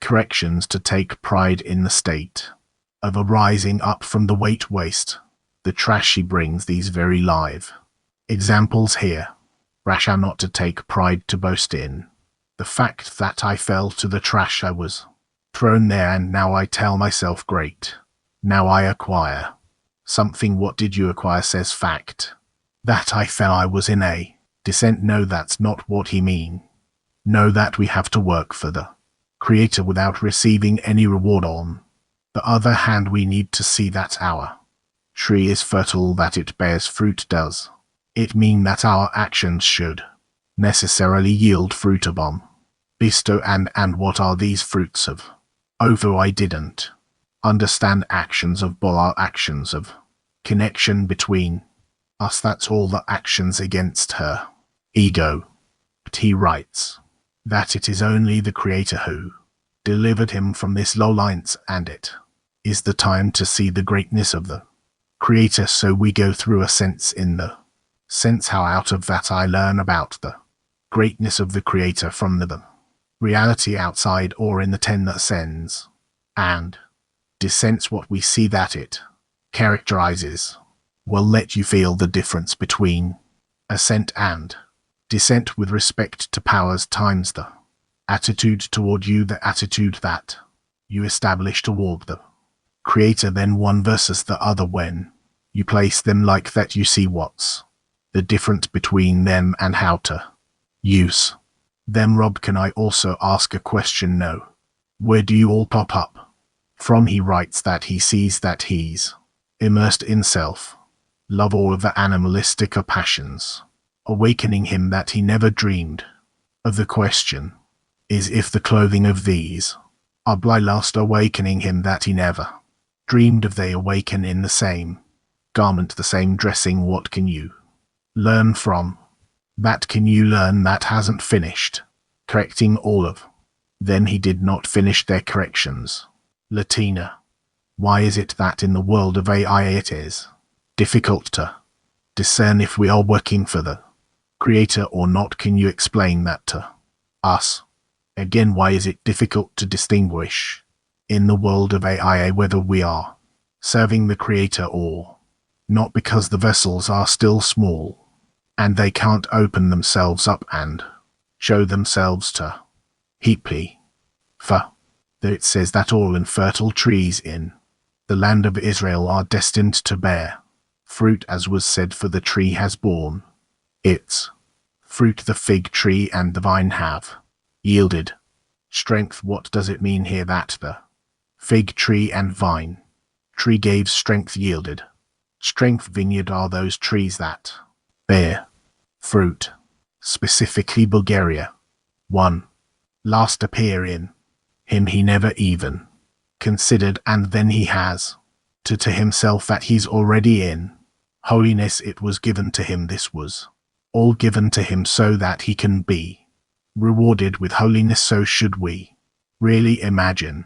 corrections, to take pride in the state of arising up from the waste, the trash. He brings these very live examples here. Rash are not to take pride, to boast in the fact that I fell to the trash. I was thrown there, and now I tell myself, great, now I acquire something. What did you acquire? Says fact that I fell, I was in a descent. No, that's not what he mean. Know that we have to work for the Creator without receiving any reward. On the other hand, we need to see that our tree is fertile, that it bears fruit. Does it mean that our actions should necessarily yield fruit upon bestow? And what are these fruits of? Although I didn't understand actions of Bull are actions of connection between us. That's all the actions against her ego. But he writes that it is only the Creator who delivered him from this lowliness, and it is the time to see the greatness of the Creator. So we go through a sense in the sense how out of that I learn about the greatness of the Creator from the reality outside, or in the 10 that ascends and descends. What we see that it characterizes will let you feel the difference between ascent and descent with respect to powers times the attitude toward you, the attitude that you establish toward the Creator, then one versus the other. When you place them like that, you see what's the difference between them and how to use them. Rob, can I also ask a question? No. Where do you all pop up from? He writes that he sees that he's immersed in self love, all of the animalistic passions awakening him that he never dreamed of. The question is if the clothing of these are by last awakening him that he never dreamed of. They awaken in the same garment, the same dressing. What can you learn from that? Can you learn that hasn't finished correcting all of them? He did not finish their corrections. Latina, why is it that in the world of AI it is difficult to discern if we are working for the Creator or not? Can you explain that to us? Again, why is it difficult to distinguish in the world of AI whether we are serving the Creator or not? Because the vessels are still small, and they can't open themselves up and show themselves to heaply. For there it says that all infertile trees in the land of Israel are destined to bear fruit, as was said, for the tree has borne its fruit. The fig tree and the vine have yielded strength. What does it mean here that the fig tree and vine tree gave strength, yielded strength? Vineyard are those trees that bear fruit. Specifically Bulgaria. 1. Last appear in him he never even considered, and then he has to himself that he's already in holiness. It was given to him. This was all given to him so that he can be rewarded with holiness. So should we really imagine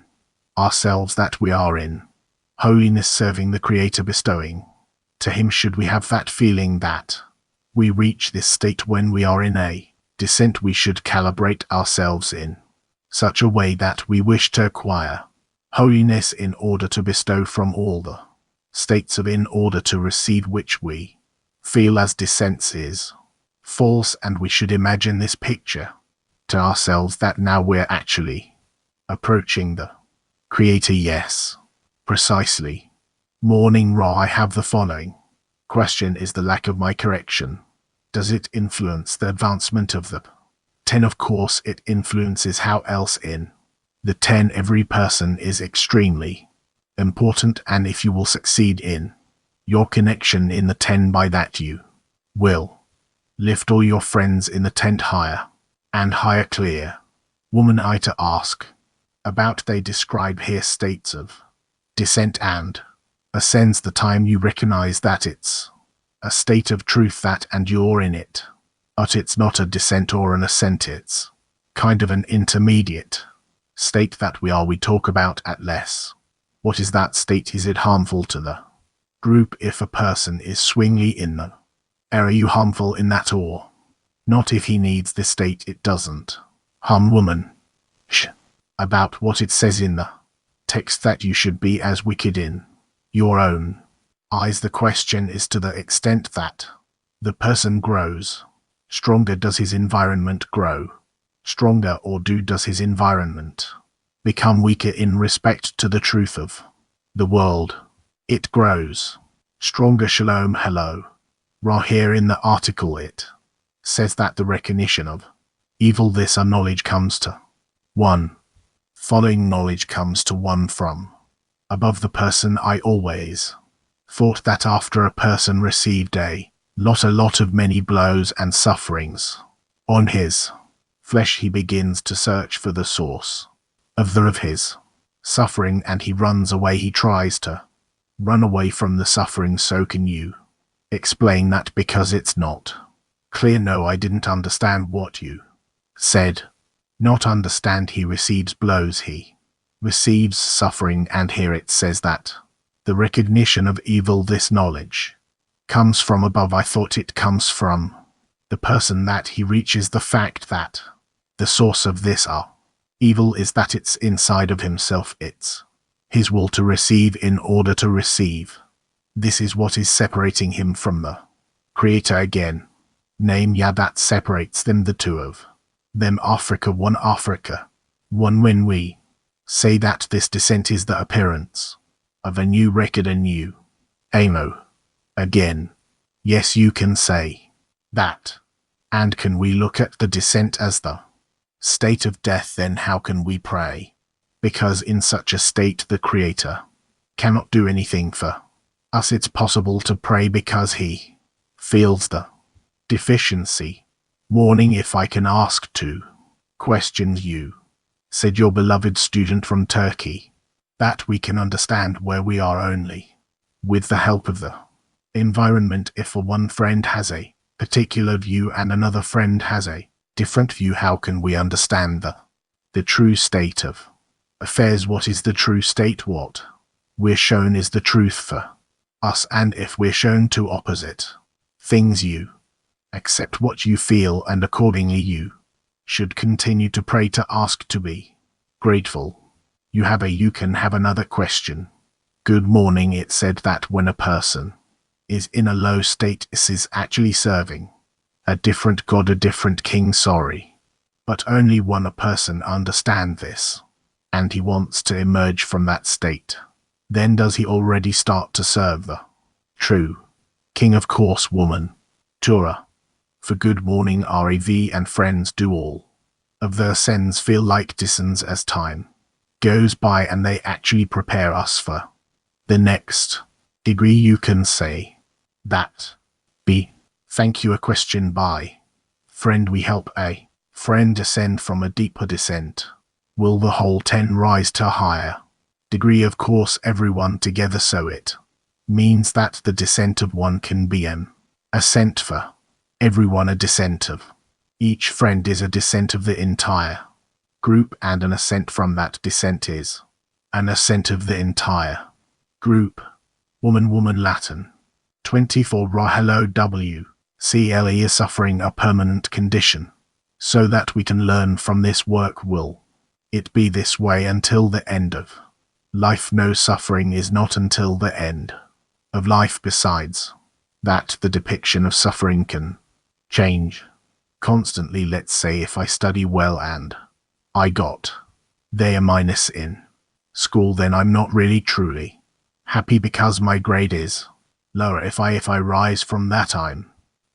ourselves that we are in holiness, serving the Creator, bestowing to him? Should we have that feeling that we reach this state when we are in a descent? We should calibrate ourselves in such a way that we wish to acquire holiness in order to bestow from all the states of in order to receive which we feel as descents is false, and we should imagine this picture to ourselves that now we're actually approaching the Creator. Yes, precisely. Morning Ra, I have the following question: is the lack of my correction, does it influence the advancement of the 10? Of course it influences. How else? In the 10 every person is extremely important, and if you will succeed in your connection in the 10, by that you will lift all your friends in the tent higher and higher. Clear. Woman I to ask about, they describe here states of descent and ascends. The time you recognize that it's a state of truth that and you're in it, but it's not a descent or an ascent, it's kind of an intermediate state that we talk about at less. What is that state? Is it harmful to the group? If a person is swingly in the are you harmful in that or not? If he needs this state, it doesn't harm. Woman about what it says in the text that you should be as wicked in your own eyes. The question is to the extent that the person grows stronger, does his environment grow stronger, or does his environment become weaker in respect to the truth of the world? It grows stronger. Shalom. Hello. Ra, here in the article it says that the recognition of evil, this knowledge comes to one. Following knowledge comes to one from above the person. I always thought that after a person received a lot of many blows and sufferings on his flesh, he begins to search for the source of his suffering, and he runs away. He tries to run away from the suffering. So can you explain that? Because it's not clear. No, I didn't understand what you said. Not understand. He receives blows, he receives suffering, and here it says that the recognition of evil, this knowledge, comes from above. I thought it comes from the person, that he reaches the fact that the source of this evil is that it's inside of himself. It's his will to receive in order to receive. This is what is separating him from the Creator. Again, name that separates them, the two of them. Africa, one. When we say that this descent is the appearance of a new record, a new amo. Again, yes, you can say that. And can we look at the descent as the state of death? Then how can we pray? Because in such a state the Creator cannot do anything for us. It's possible to pray because he feels the deficiency. Warning, if I can ask two questions. You said your beloved student from Turkey that we can understand where we are only with the help of the environment. If one friend has a particular view and another friend has a different view, how can we understand the true state of affairs? What is the true state? What we're shown is the truth for us, and if we're shown two opposite things, you accept what you feel, and accordingly you should continue to pray, to ask, to be grateful. You can have another question. Good morning. It said that when a person is in a low state, this is actually serving a different god, a different king. Sorry, but only one person understand this, and he wants to emerge from that state. Then does he already start to serve the true king? Of course. Woman. Torah. For good morning, Rav and friends, do all of their sins feel like descends as time goes by, and they actually prepare us for the next degree? You can say that. B. Thank you. A question by friend. We help a friend ascend from a deeper descent. Will the whole 10 rise to a higher degree? Of course, everyone together, so it means that the descent of one can be an ascent for everyone. A descent of each friend is a descent of the entire group, and an ascent from that descent is an ascent of the entire group. Woman. Latin 24. Ra. Hello. WCLE is suffering a permanent condition, so that we can learn from this work will It be this way until the end of life. No suffering is not until the end of life. Besides that, the depiction of suffering can change constantly. Let's say if I study well and I got there minus in school, then I'm not really truly happy because my grade is lower. If I rise from that, I'm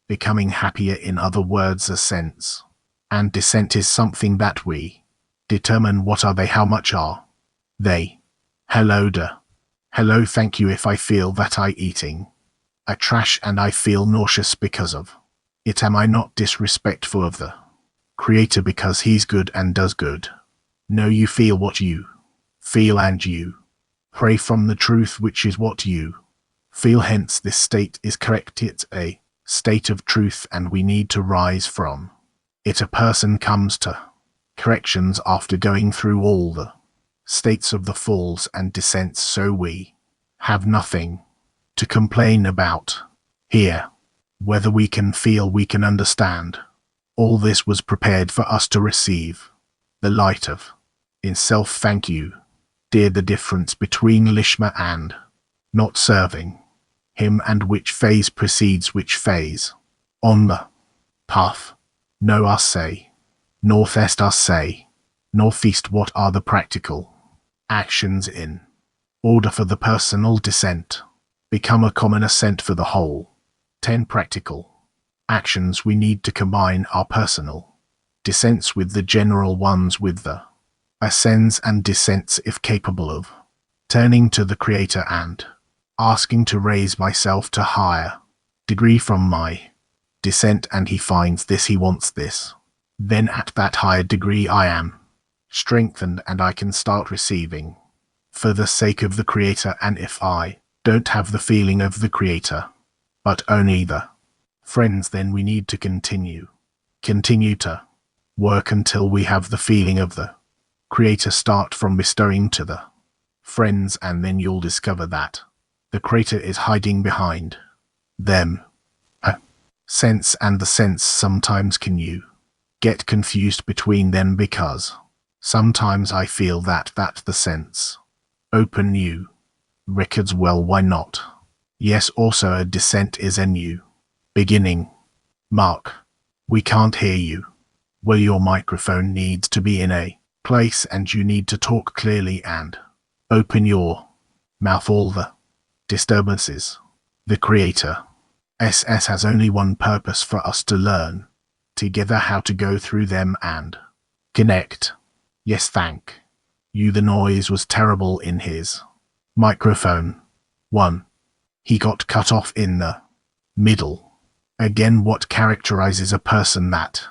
becoming happier. In other words, ascents and descent is something that we determine. What are they? How much are they? Hello, hello, thank you. If I feel that I eating a trash and I feel nauseous because of it, am I not disrespectful of the Creator because he's good and does good? No, you feel what you feel and you pray from the truth, which is what you feel. Hence this state is correct. It's a state of truth and we need to rise from it. A person comes to corrections after going through all the states of the falls and descents, so we have nothing to complain about here. Whether we can feel, we can understand. All this was prepared for us to receive the light of in self. Thank you, dear. The difference between Lishma and not serving him, and which phase precedes which phase on the path. No, us say northeast, us say northeast. What are the practical actions in order for the personal descent become a common ascent for the whole? 10 practical actions. We need to combine our personal descents with the general ones, with the ascents and descents, if capable of turning to the Creator and asking to raise myself to higher degree from my descent. And he finds this, he wants this, then at that higher degree I am strengthened and I can start receiving for the sake of the Creator. And if I don't have the feeling of the Creator, but only the friends, then we need to continue to work until we have the feeling of the Creator. Start from bestowing to the friends, and then you'll discover that the Creator is hiding behind them. A sense and the sense. Sometimes can you get confused between them, because sometimes I feel that the sense open new records. Well, why not? Yes, also a descent is a new beginning. Mark, we can't hear you. Well, your microphone needs to be in a place and you need to talk clearly and open your mouth. All the disturbances. The Creator SS has only one purpose: for us to learn together how to go through them and connect. Yes, thank you. The noise was terrible in his microphone. 1. He got cut off in the middle. Again, what characterizes a person that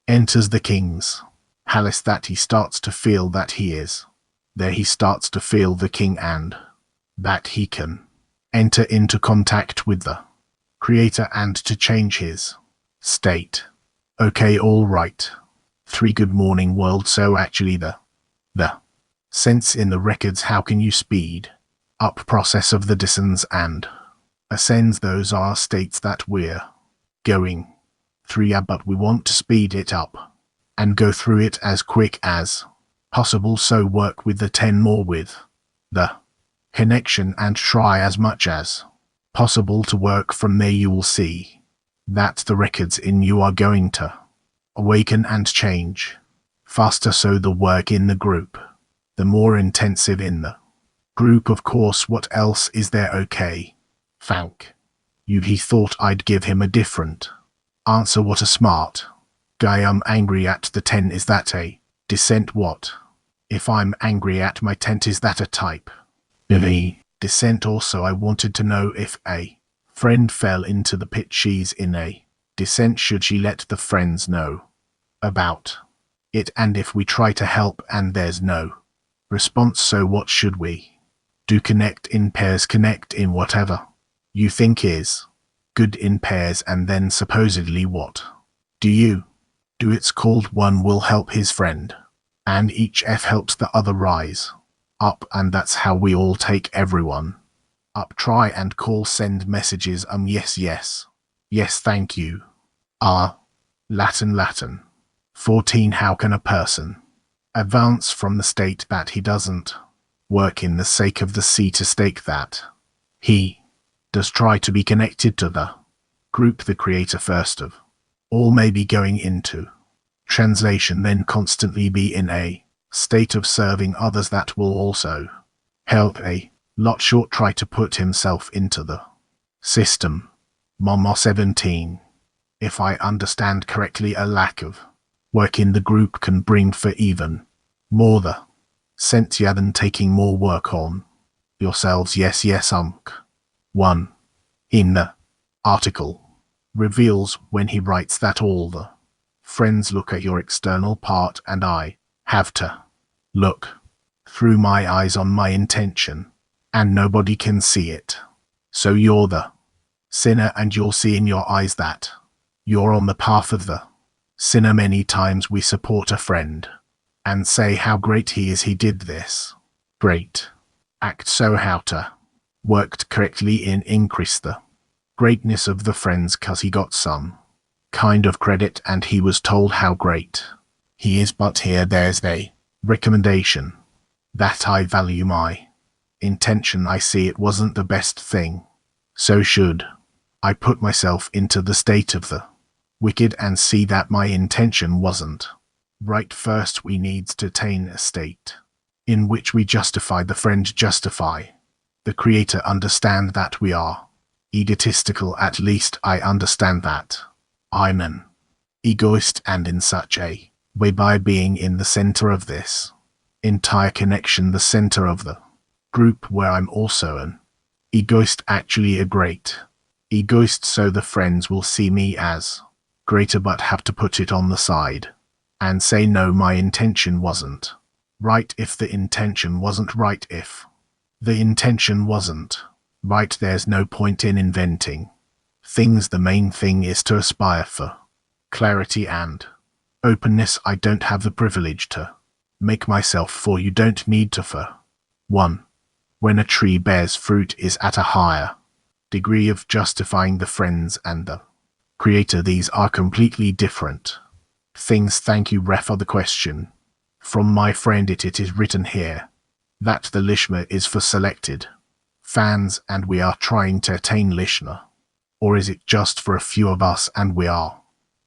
enters the King's palace? That he starts to feel that he is there. He starts to feel the King and that he can enter into contact with the Creator and to change his state. Okay, all right. 3. Good morning, world. So actually the sense in the records, how can you speed up process of the descends and ascends? Those are states that we're going through, yeah, but we want to speed it up and go through it as quick as possible. So work with the 10 more with the connection and try as much as possible to work from there. You will see that the records in you are going to awaken and change faster. So the work in the group, the more intensive in the group, of course. What else is there? Okay, thank you. He thought I'd give him a different answer. What a smart guy. I'm angry at the 10. Is that a descent? What if I'm angry at my tent? Is that a type of a descent? Also, I wanted to know if a friend fell into the pit, she's in a descent. Should she let the friends know about it? And if we try to help and there's no response, so what should we do? Connect in pairs. Connect in whatever you think is good in pairs, and then supposedly what do you do? It's called one will help his friend, and each F helps the other rise up, and that's how we all take everyone up. Try and call, send messages. Yes, yes, yes, thank you. Latin. 14. How can a person Advance from the state that he doesn't work in the sake of the sea to stake that he does try to be connected to the group the creator first of all may be going into translation, then constantly be in a state of serving others that will also help a lot short try to put himself into the system. Momo 17. If I understand correctly, a lack of work in the group can bring for even more the sentia than taking more work on yourselves. Yes, 1. In the article reveals when he writes that all the friends look at your external part and I have to look through my eyes on my intention, and nobody can see it. So you're the sinner and you'll see in your eyes that you're on the path of the sinner. Many times we support a friend and say how great he is, he did this great act, so how to worked correctly in increase the greatness of the friends, 'cause he got some kind of credit and he was told how great he is. But here there's a recommendation that I value my intention. I see it wasn't the best thing, so should I put myself into the state of the wicked and see that my intention wasn't right. First we needs to attain a state in which we justify the friend, justify the creator, understand that we are egotistical. At least I understand that I'm an egoist, and in such a way by being in the center of this entire connection, the center of the group where I'm also an egoist, actually a great egoist, so the friends will see me as greater but have to put it on the side and say no, my intention wasn't right. If the intention wasn't right, if the intention wasn't right, there's no point in inventing things. The main thing is to aspire for clarity and openness. I don't have the privilege to make myself for you don't need to. For 1. When a tree bears fruit is at a higher degree of justifying the friends and the creator. These are completely different things. Thank you, Ref, for the question. From my friend it is written here that the Lishma is for selected fans and we are trying to attain Lishma, or is it just for a few of us and we are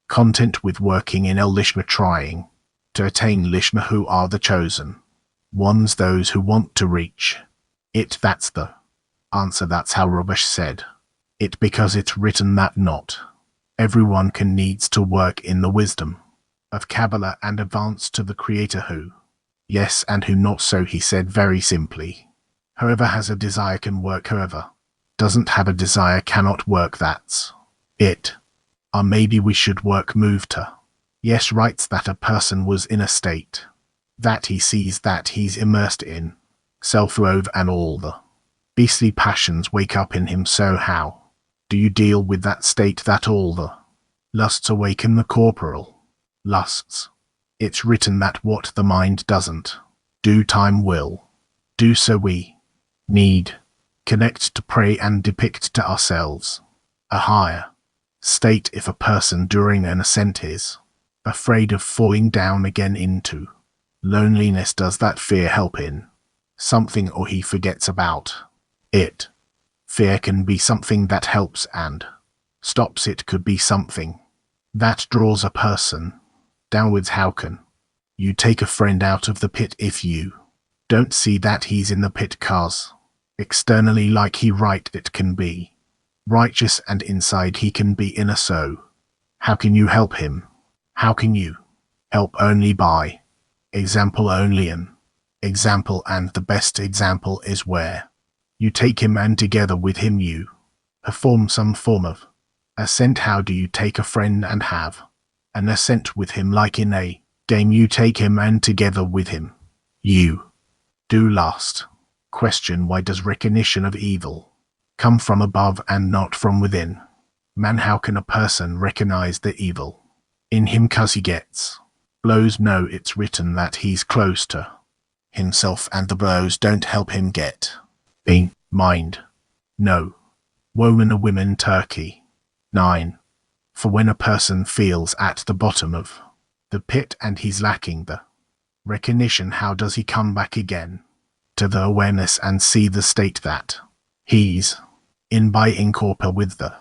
content with working in El Lishma trying to attain Lishma? Who are the chosen ones? Those who want to reach it. That's the answer. That's how Rubash said it, because it's written that not everyone can needs to work in the wisdom of Kabbalah and advance to the creator. Who yes and who not. So he said very simply, whoever has a desire can work, whoever doesn't have a desire cannot work. That's it. Maybe we should work move to yes writes that a person was in a state that he sees that he's immersed in self-love and all the beastly passions wake up in him. So how do you deal with that state that all the lusts awaken, the corporal lusts? It's written that what the mind doesn't do, time will do. So we need connect to pray and depict to ourselves a higher state. If a person during an ascent is afraid of falling down again into loneliness, does that fear help in something, or he forgets about it? Fear can be something that helps and stops. It could be something that draws a person downwards. How can you take a friend out of the pit if you don't see that he's in the pit? 'Cause externally, like he right, it can be righteous and inside he can be inner. So how can you help him? How can you help? Only by example, only an example, and the best example is where you take him and together with him you perform some form of ascent. How do you take a friend and have an ascent with him? Like in a game, you take him and together with him you do. Last question, why does recognition of evil come from above and not from within? Man, how can a person recognize the evil in him 'cause he gets blows? No, it's written that he's close to himself and the blows don't help him get a mind. No. Woman a women Turkey 9. For when a person feels at the bottom of the pit and he's lacking the Recognition, how does he come back again to the awareness and see the state that he's in by incorpore with the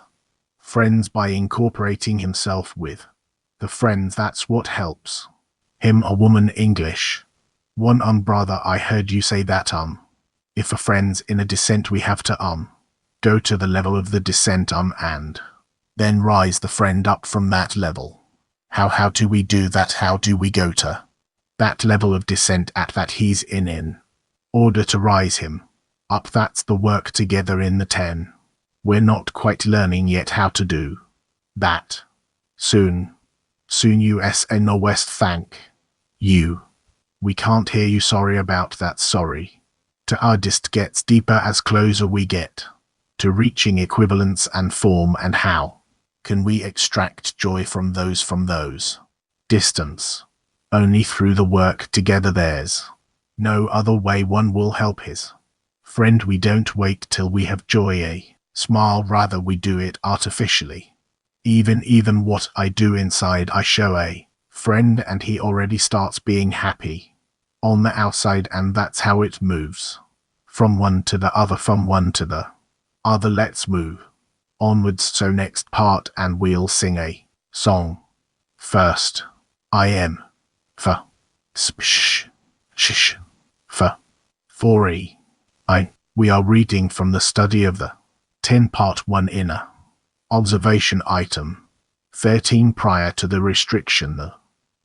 friends, by incorporating himself with the friends. That's what helps him. A woman English. One brother, I heard you say that if a friend's in a descent we have to go to the level of the descent and then rise the friend up from that level. How do we do that? How do we go to that level of descent at that he's in order to rise him up? That's the work together in the 10. We're not quite learning yet how to do that. Soon USA no West, thank you. We can't hear you, sorry about that, sorry. To our dist gets deeper as closer we get to reaching equivalence and form, and how can we extract joy from those distance? Only through the work together, there's no other way. One will help his friend. We don't wait till we have joy, a smile, rather we do it artificially. Even what I do inside, I show a friend and he already starts being happy on the outside, and that's how it moves from one to the other, from one to the other. Let's move onwards. So next part, and we'll sing a song. First, I am for spish shish for I. We are reading from the study of the 10 part 1 inner observation item 13. Prior to the restriction, the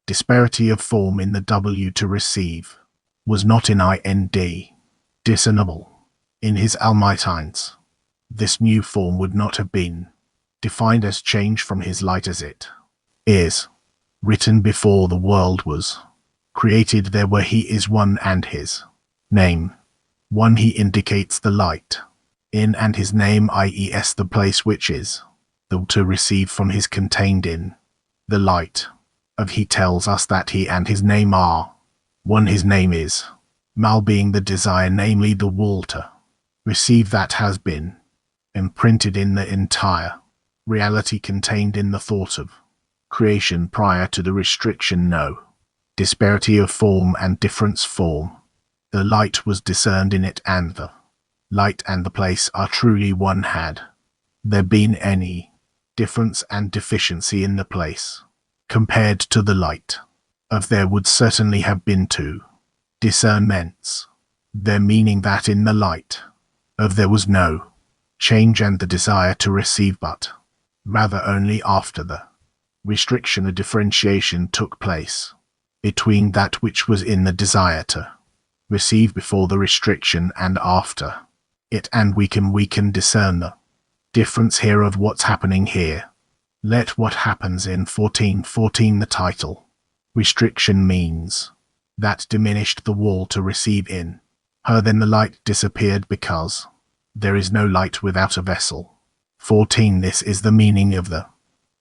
disparity of form in the W to receive was not in IND discernible in his Almitines. This new form would not have been defined as change from his light as it is written before the world was created. There where he is one and his name one, he indicates the light in, and his name ies the place which is the to receive from his contained in the light of. He tells us that he and his name are one. His name is mal, being the desire, namely the will to receive, that has been imprinted in the entire reality contained in the thought of creation. Prior to the restriction, no disparity of form and difference form. The light was discerned in it, and the light and the place are truly one. Had there been any difference and deficiency in the place compared to the light of, there would certainly have been two discernments, their meaning that in the light of there was no change and the desire to receive, but rather only after the restriction a differentiation took place between that which was in the desire to receive before the restriction and after it, and we can discern the difference here of what's happening here. Let what happens in 14:14, the title restriction, means that diminished the wall to receive in her, then the light disappeared, because there is no light without a vessel. 14. This is the meaning of the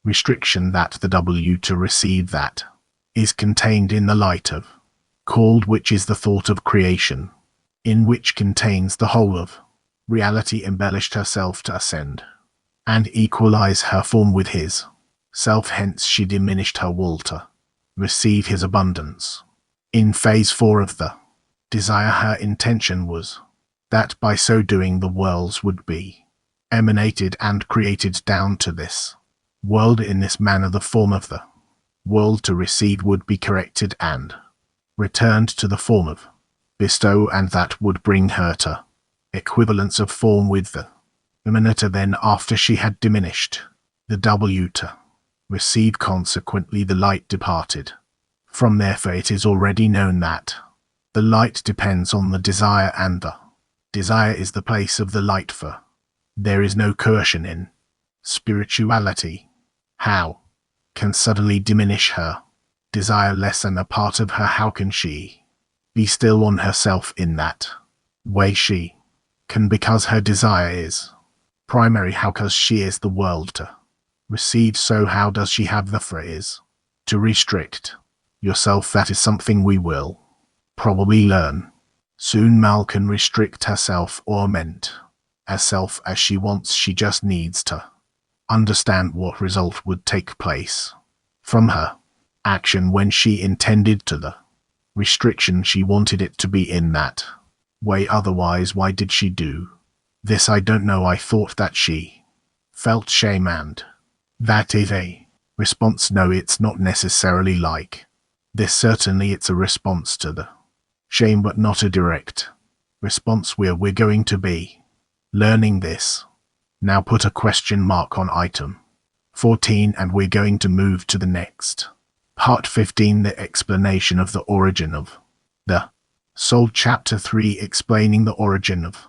restriction, that the W to receive that is contained in the light of called, which is the thought of creation, in which contains the whole of reality, embellished herself to ascend and equalize her form with his self. Hence she diminished her will to receive his abundance. In phase 4 of the desire, her intention was that by so doing the worlds would be emanated and created down to this world. In this manner the form of the world to receive would be corrected and returned to the form of bestow, and that would bring her to equivalence of form with the emanator. Then after she had diminished the W to receive, consequently the light departed from there, for it is already known that the light depends on the desire, and the desire is the place of the light, for there is no coercion in spirituality. How can suddenly diminish her desire lessen a part of her? How can she be still on herself in that way? She can, because her desire is primary. How, cause she is the world to receive. So how does she have the phrase to restrict yourself? That is something we will probably learn soon. Mal can restrict herself or meant herself as she wants. She just needs to understand what result would take place from her action when she intended to the Restriction, she wanted it to be in that way, otherwise why did she do this? I don't know. I thought that she felt shame and that is a response. No, it's not necessarily like this. Certainly it's a response to the shame, but not a direct response. We're going to be learning this. Now put a question mark on item 14 and we're going to move to the next. Part 15, the explanation of the origin of the soul. Chapter 3, explaining the origin of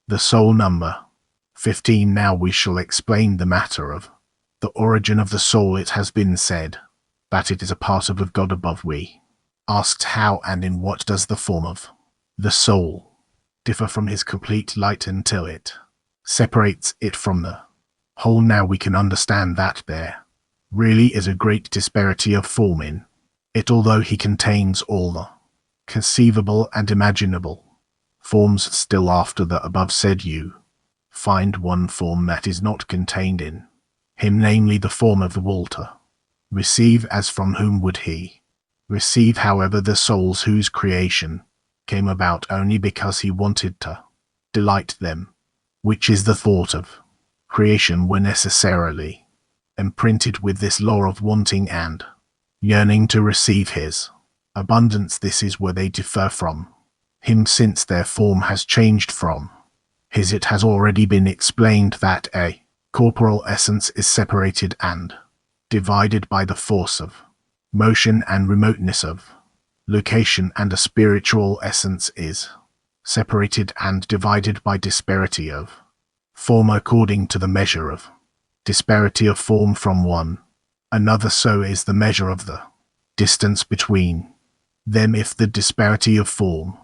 the soul. Number 15. Now we shall explain the matter of the origin of the soul. It has been said that it is a part of God above. We asked how and in what does the form of the soul differ from his complete light until it separates it from the whole. Now we can understand that there really is a great disparity of form in it, although he contains all the conceivable and imaginable forms. Still, after the above said, you find one form that is not contained in him, namely the form of Walter. Receive, as from whom would he receive, however, the souls whose creation came about only because he wanted to delight them, which is the thought of creation, were necessarily imprinted with this law of wanting and yearning to receive his abundance. This is where they differ from him, since their form has changed from his. It has already been explained that a corporal essence is separated and divided by the force of motion and remoteness of location, and a spiritual essence is separated and divided by disparity of form according to the measure of disparity of form from one another. So is the measure of the distance between them. If the disparity of form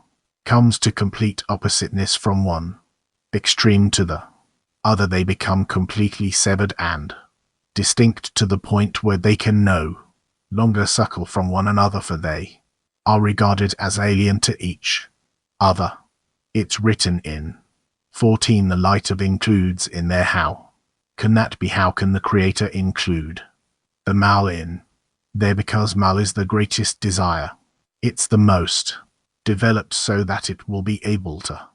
comes to complete oppositeness from one extreme to the other, they become completely severed and distinct to the point where they can no longer suckle from one another, for they are regarded as alien to each other. It's written in 14, the light of includes in there. How can that be? How can the Creator include the mal in there? Because mal is the greatest desire. It's the most developed, so that it will be able to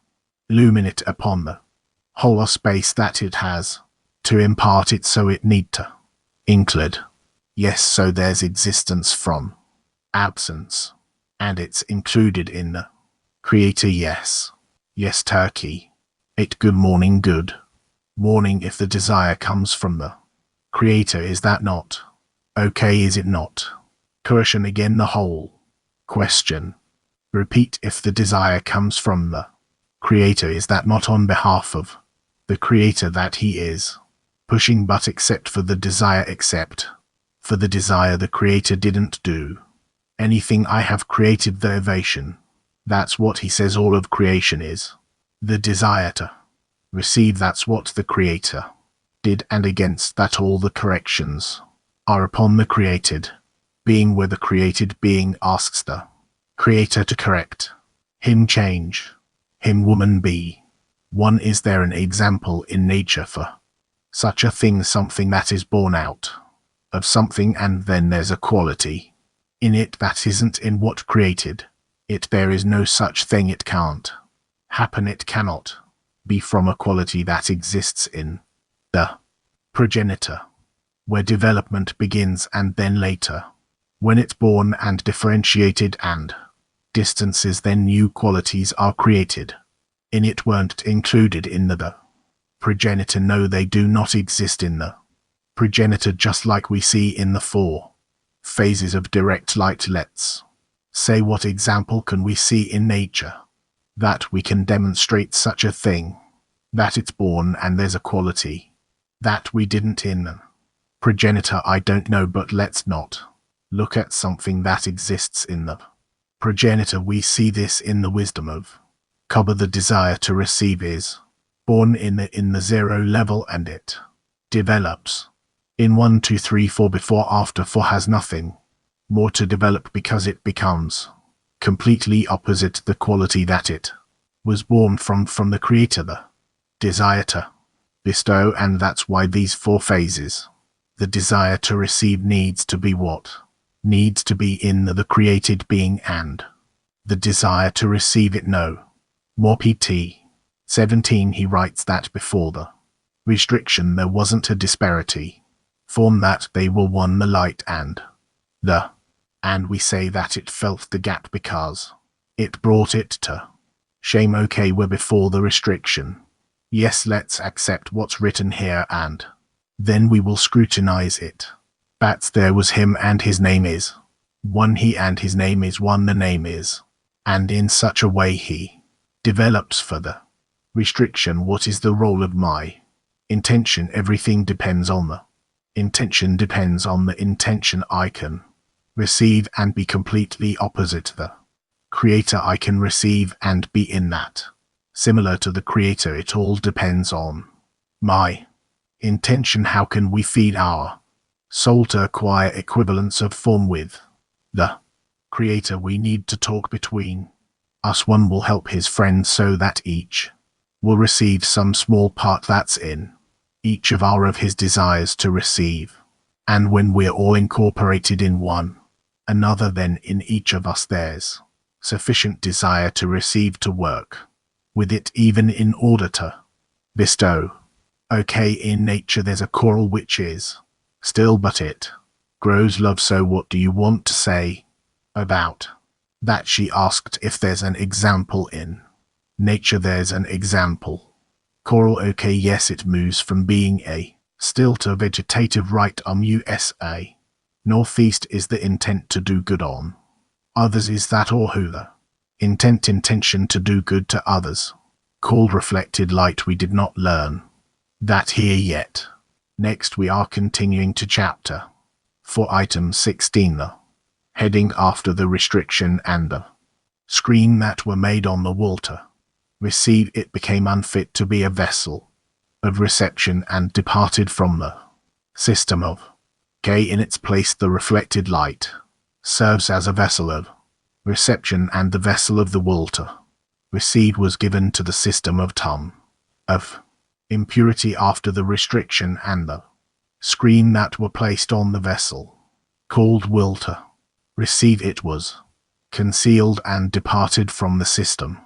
illuminate upon the whole space that it has to impart it, so it need to include. Yes, so there's existence from absence, and it's included in the Creator. Yes. Yes, Turkey. 8. Good morning. Good morning. If the desire comes from the Creator, is that not okay? Is it not coercion? Again, the whole question. Repeat. If the desire comes from the Creator, is that not on behalf of the Creator that he is pushing? But except for the desire, except for the desire, the Creator didn't do anything. I have created the ovation. That's what he says. All of creation is the desire to receive. That's what the Creator did, and against that all the corrections are upon the created being, where the created being asks the Creator to correct him, change him. Woman be one. Is there an example in nature for such a thing? Something that is born out of something, and then there's a quality in it that isn't in what created it. There is no such thing. It can't happen. It cannot be from a quality that exists in the progenitor, where development begins, and then later, when it's born and differentiated and distances, then new qualities are created in it. Weren't included in the progenitor. No, they do not exist in the progenitor, just like we see in the 4 phases of direct light. Let's say, what example can we see in nature that we can demonstrate such a thing, that it's born and there's a quality that we didn't in the progenitor? I don't know, but let's not look at something that exists in the progenitor. We see this in the wisdom of Kaba. The desire to receive is born in the 0 level, and it develops in 1, 2, 3, 4. Before, after 4 has nothing more to develop, because it becomes completely opposite the quality that it was born from the Creator, the desire to bestow. And that's why these 4 phases, the desire to receive needs to be what? Needs to be in the created being, and The desire to receive it no more. PT 17 he writes that before the restriction there wasn't a disparity. Form that they were one the light and the, and we say that it felt the gap because it brought it to shame. Okay, we're before the restriction. Yes, let's accept what's written here and then we will scrutinize it. Bats there was him and his name is one, he and his name is one, the name is, and in such a way he develops for the restriction. What is the role of my intention? Everything depends on the intention, depends on the intention. I can receive and be completely opposite the creator. I can receive and be in that similar to the creator. It all depends on my intention. How can we feed our soul to acquire equivalence of form with the creator? We need to talk between us. One will help his friend so that each will receive some small part that's in each of his desires to receive. And when we're all incorporated in one another, then in each of us there's sufficient desire to receive, to work with it even in order to bestow. Okay, in nature there's a coral which is still but it grows love. So what do you want to say about that? She asked if there's an example in nature. There's an example. Coral. Okay, yes, it moves from being a still to vegetative. Right. USA. Northeast is the intent to do good on others. Is that or who the intention to do good to others? Called reflected light. We did not learn that here yet. Next we are continuing to chapter 4 item 16, the heading after the restriction and the screen that were made on the wall to receive. It became unfit to be a vessel of reception and departed from the system of K. In its place the reflected light serves as a vessel of reception, and the vessel of the wool to receive was given to the system of tum of impurity after the restriction and the screen that were placed on the vessel called will to receive. It was concealed and departed from the system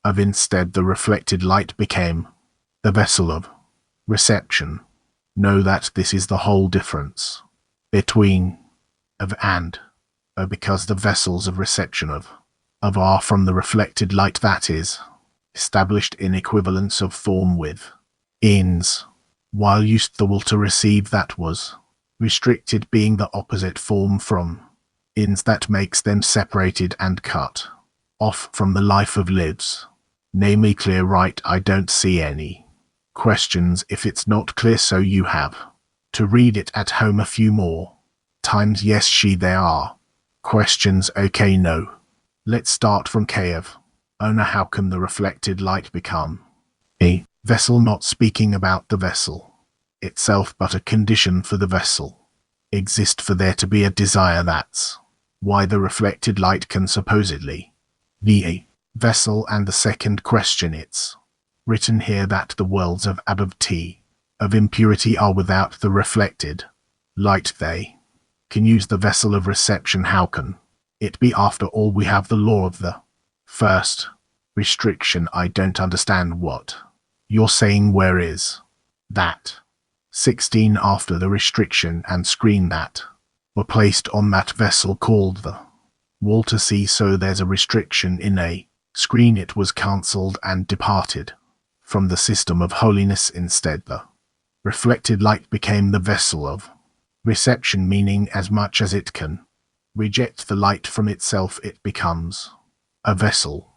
of instead the reflected light became the vessel of reception. Know that this is the whole difference between of and because the vessels of reception of are from the reflected light that is established in equivalence of form with ins, while used the will to receive that was restricted, being the opposite form from ins that makes them separated and cut off from the life of lives. Namely clear. Right, I don't see any questions if it's not clear, so you have to read it at home a few more times. Yes, there are questions. Okay, no. Let's start from Kiev. Owner, how can the reflected light become a vessel? Not speaking about the vessel itself, but a condition for the vessel exist for there to be a desire. That's why the reflected light can supposedly be a vessel. And the second question, it's written here that the worlds of T of impurity are without the reflected light. They can use the vessel of reception. How can it be? After all, we have the law of the first restriction. I don't understand what you're saying. Where is that? 16. After the restriction and screen that were placed on that vessel called the wall to see. So there's a restriction in a screen. It was cancelled and departed from the system of holiness. Instead, the reflected light became the vessel of reception, meaning as much as it can reject the light from itself, it becomes a vessel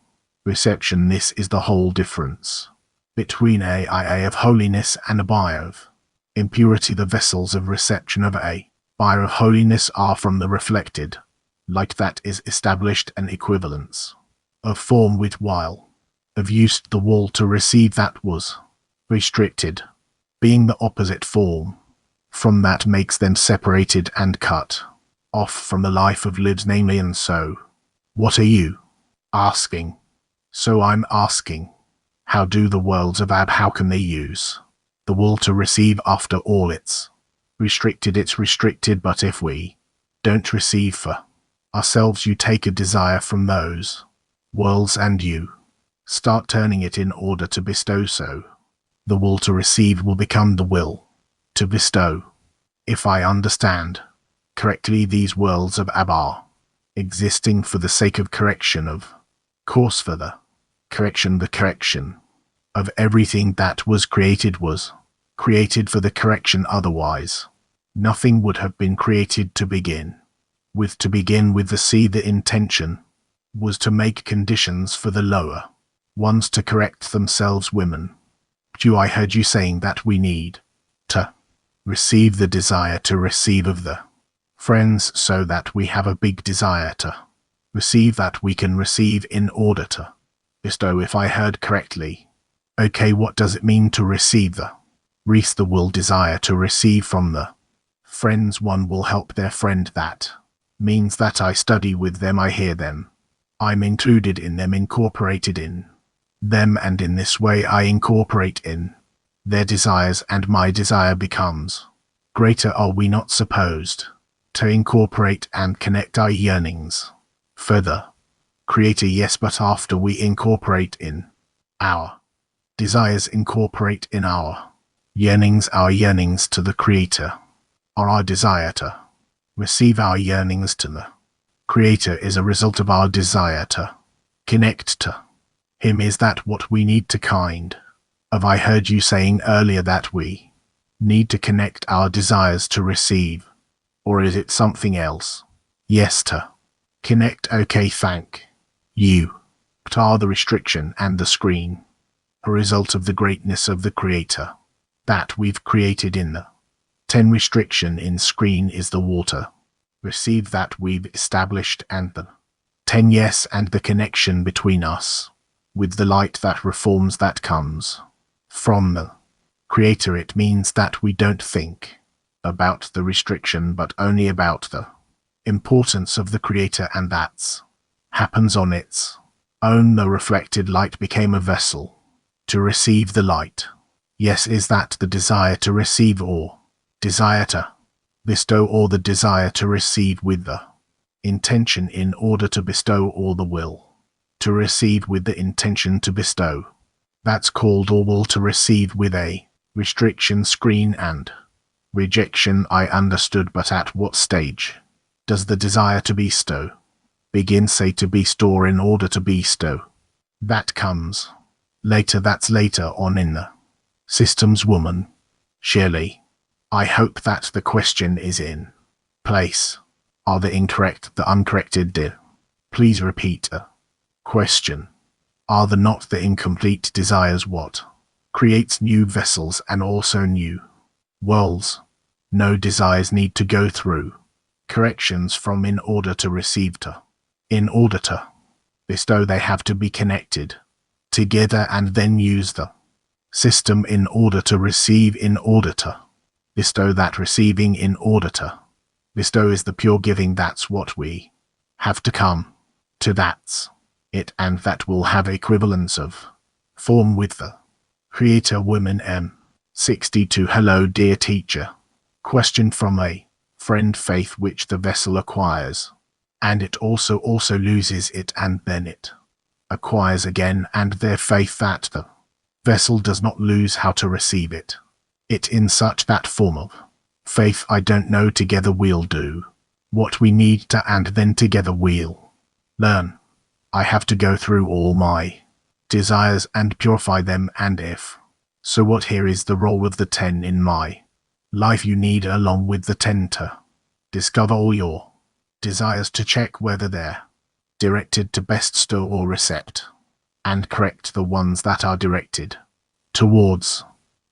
reception. This is the whole difference between a IA of holiness and a bi of impurity. The vessels of reception of a bi of holiness are from the reflected light that is established an equivalence of form with, while of use the wall to receive that was restricted, being the opposite form from that makes them separated and cut off from the life of lives, namely. And so, what are you asking? So I'm asking, how do the worlds of how can they use the will to receive? After all, it's restricted, but if we don't receive for ourselves, you take a desire from those worlds and you. Start turning it in order to bestow so. The will to receive will become the will to bestow. If I understand correctly, these worlds of Abba existing for the sake of correction of course for the correction of everything that was created for the correction, otherwise nothing would have been created to begin with. To begin with, the intention was to make conditions for the lower ones to correct themselves. Women, I heard you saying that we need to receive the desire to receive of the friends, so that we have a big desire to receive that we can receive in order to bestow, if I heard correctly. Okay, what does it mean to receive the will desire to receive from the friends? One will help their friend. That means that I study with them, I hear them, I'm included in them, incorporated in them, and in this way I incorporate in their desires, and my desire becomes greater. Are we not supposed to incorporate and connect our yearnings further? Creator, yes, but after we incorporate in our desires, incorporate in our yearnings to the Creator, or our desire to receive our yearnings to the Creator is a result of our desire to connect to Him. Is that what we need to kind of? I heard you saying earlier that we need to connect our desires to receive, or is it something else? Yes, to connect. Okay, thank you. But are the restriction and the screen a result of the greatness of the Creator that we've created in the 10? Restriction in screen is the water receive that we've established, and the 10, yes, and the connection between us with the light that reforms that comes from the Creator. It means that we don't think about the restriction, but only about the importance of the Creator, and that's happens on its own. The reflected light became a vessel to receive the light. Yes, is that the desire to receive, or desire to bestow, or the desire to receive with the intention in order to bestow, or the will to receive with the intention to bestow? That's called or will to receive with a restriction screen and rejection. I understood, but at what stage does the desire to bestow begin? Say to bestow, or in order to bestow. That comes later. That's later on in the systems, woman. Shirley, I hope that the question is in place. Are the uncorrected? Please repeat the question. Are the not the incomplete desires what creates new vessels and also new worlds? No, desires need to go through corrections from in order to receive to. In order to bestow, they have to be connected together and then use the system in order to receive, in order to bestow. That receiving in order to bestow is the pure giving. That's what we have to come to. That's it, and that will have equivalence of form with the Creator. Women M62. Hello dear teacher. Question from a friend. Faith which the vessel acquires, and it also loses it, and then it acquires again, and their faith that the vessel does not lose. How to receive it in such that form of faith? I don't know. Together we'll do what we need to, and then together we'll learn. I have to go through all my desires and purify them, and if so, what here is the role of the 10 in my life? You need, along with the 10, to discover all your desires, to check whether they're directed to bestow or recept, and correct the ones that are directed towards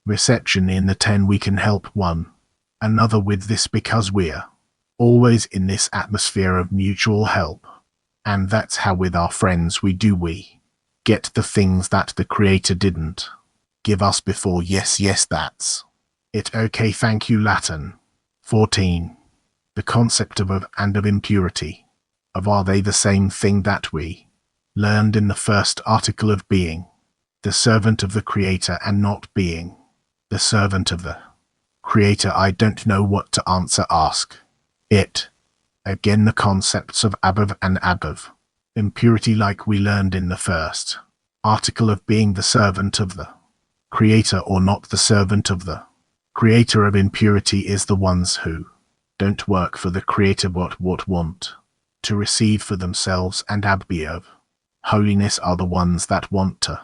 reception. In the 10 we can help one another with this, because we're always in this atmosphere of mutual help, and that's how with our friends we get the things that the Creator didn't give us before. Yes, that's it. Okay, thank you. Latin 14. The concept of and of impurity, of are they the same thing that we learned in the first article of being the servant of the Creator and not being the servant of the Creator? I don't know what to answer. Ask it again. The concepts of above and above Impurity, like we learned in the first article, of being the servant of the Creator or not the servant of the Creator. Of impurity is the ones who don't work for the Creator but what want to receive for themselves, and abbe of holiness are the ones that want to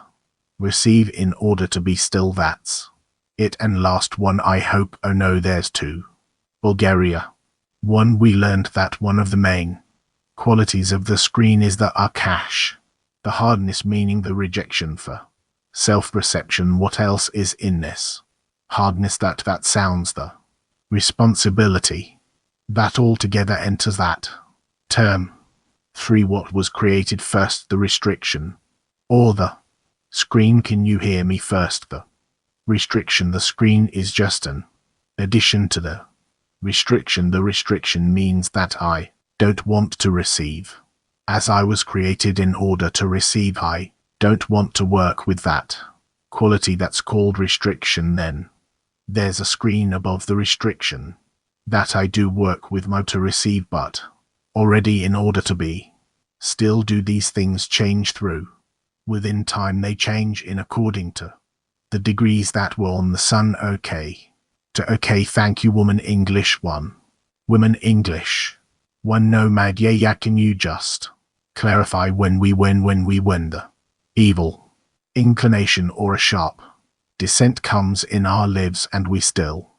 receive in order to be still. That's it. And last one, I hope. Oh no, there's two. Bulgaria. One, we learned that one of the main qualities of the screen is the akash, the hardness, meaning the rejection for self-perception. What else is in this hardness? That sounds the responsibility. That altogether enters that term. 3. What was created first, the restriction or the screen? Can you hear me? First, the restriction. The screen is just an addition to the restriction. The restriction means that I don't want to receive. As I was created in order to receive, I don't want to work with that quality. That's called restriction. Then there's a screen above the restriction that I do work with to receive, but already in order to be still. Do these things change through within time? They change in according to the degrees that were on the sun. Okay. Okay, thank you. Woman English 1. Women English 1. Nomad. Yeah, can you just clarify when we win the evil inclination or a sharp descent comes in our lives and we still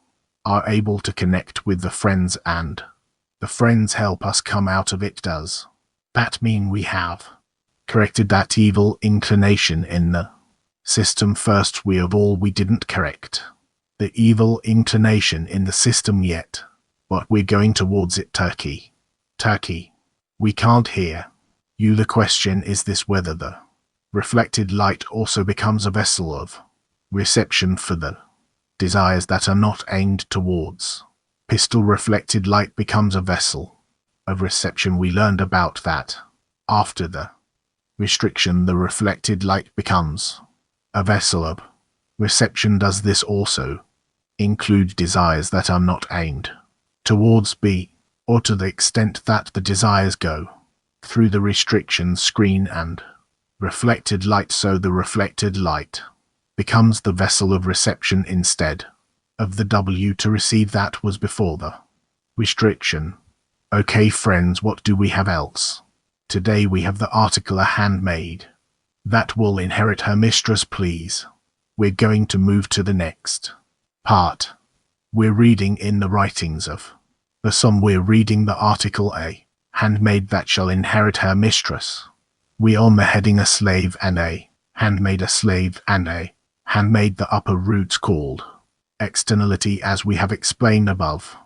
are able to connect with the friends and the friends help us come out of it? Does that mean we have corrected that evil inclination in the system? First, we didn't correct the evil inclination in the system yet, but we're going towards it. Turkey, we can't hear you. The question is this: whether the reflected light also becomes a vessel of reception for the desires that are not aimed towards pistol. Reflected light becomes a vessel of reception. We learned about that. After the restriction, the reflected light becomes a vessel of reception. Does this also include desires that are not aimed towards B, or to the extent that the desires go through the restriction screen and reflected light, so the reflected light becomes the vessel of reception instead of the W to receive that was before the restriction? Okay friends, what do we have else? Today we have the article a handmaid that will inherit her mistress. Please, we're going to move to the next part. We're reading in the writings of the Psalm. We're reading the article a handmaid that shall inherit her mistress. We on the heading a slave and a handmaid. A slave and a handmaid, the upper roots called externality, as we have explained above,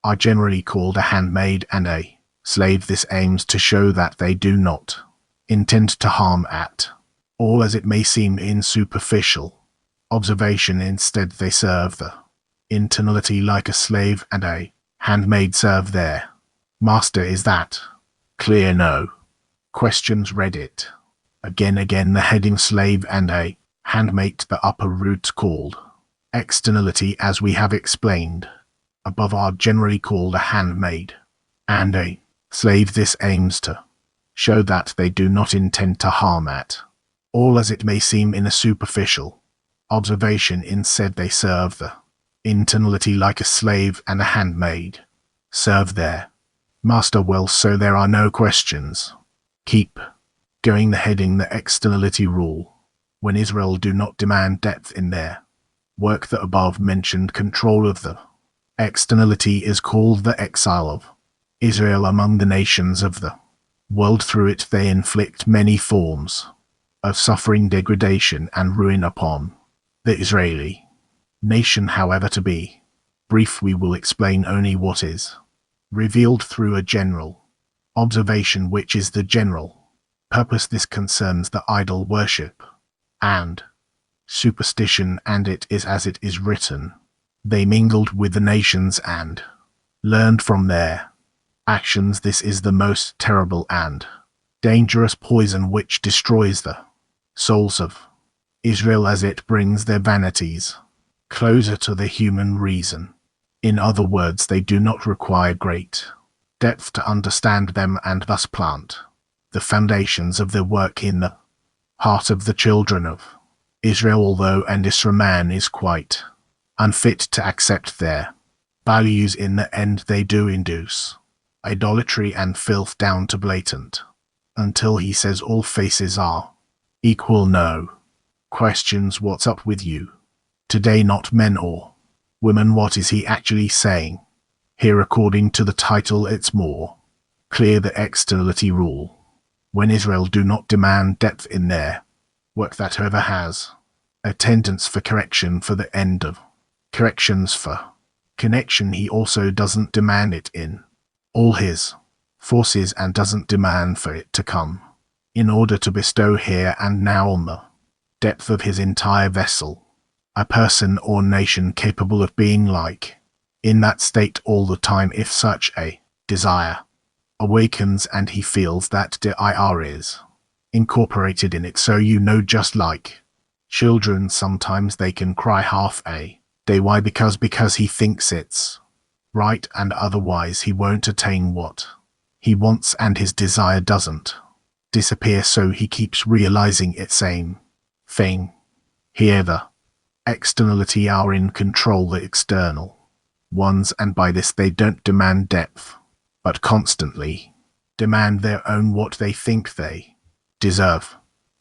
are generally called a handmaid and a slave. This aims to show that they do not intend to harm at all, as it may seem in superficial observation. Instead, they serve the internality like a slave and a handmaid serve their master. Is that clear? No questions. Read it again. The heading slave and a handmaid, the upper roots called externality, as we have explained above, are generally called a handmaid and a slave. This aims to show that they do not intend to harm at all, as it may seem in a superficial observation. Instead, they serve the internality like a slave and a handmaid serve their master well. So there are no questions. Keep going. The heading the externality rule. When Israel do not demand depth in their work, the above mentioned control of the externality is called the exile of Israel among the nations of the world. Through it they inflict many forms of suffering, degradation, and ruin upon the Israeli nation. However, to be brief, we will explain only what is revealed through a general observation, which is the general purpose. This concerns the idol worship and superstition, and it is as it is written, they mingled with the nations and learned from their actions. This is the most terrible and dangerous poison which destroys the souls of Israel, as it brings their vanities closer to the human reason. In other words, they do not require great depth to understand them, and thus plant the foundations of their work in the heart of the children of Israel, although and Isra man is quite unfit to accept their values. In the end they do induce idolatry and filth down to blatant, until he says all faces are equal. No questions what's up with you today, not men or women. What is he actually saying here? According to the title, it's more clear the externality rule. When Israel do not demand depth in their work, that whoever has a tendency for correction for the end of corrections for connection, he also doesn't demand it in all his forces and doesn't demand for it to come in order to bestow here and now on the depth of his entire vessel. A person or nation capable of being like in that state all the time, if such a desire awakens and he feels that desire is incorporated in it. So just like children, sometimes they can cry half a day. Why? Because he thinks it's right, and otherwise he won't attain what he wants, and his desire doesn't disappear, so he keeps realizing it's same thing. Here the externality are in control, the external ones, and by this they don't demand depth, but constantly demand their own, what they think they deserve.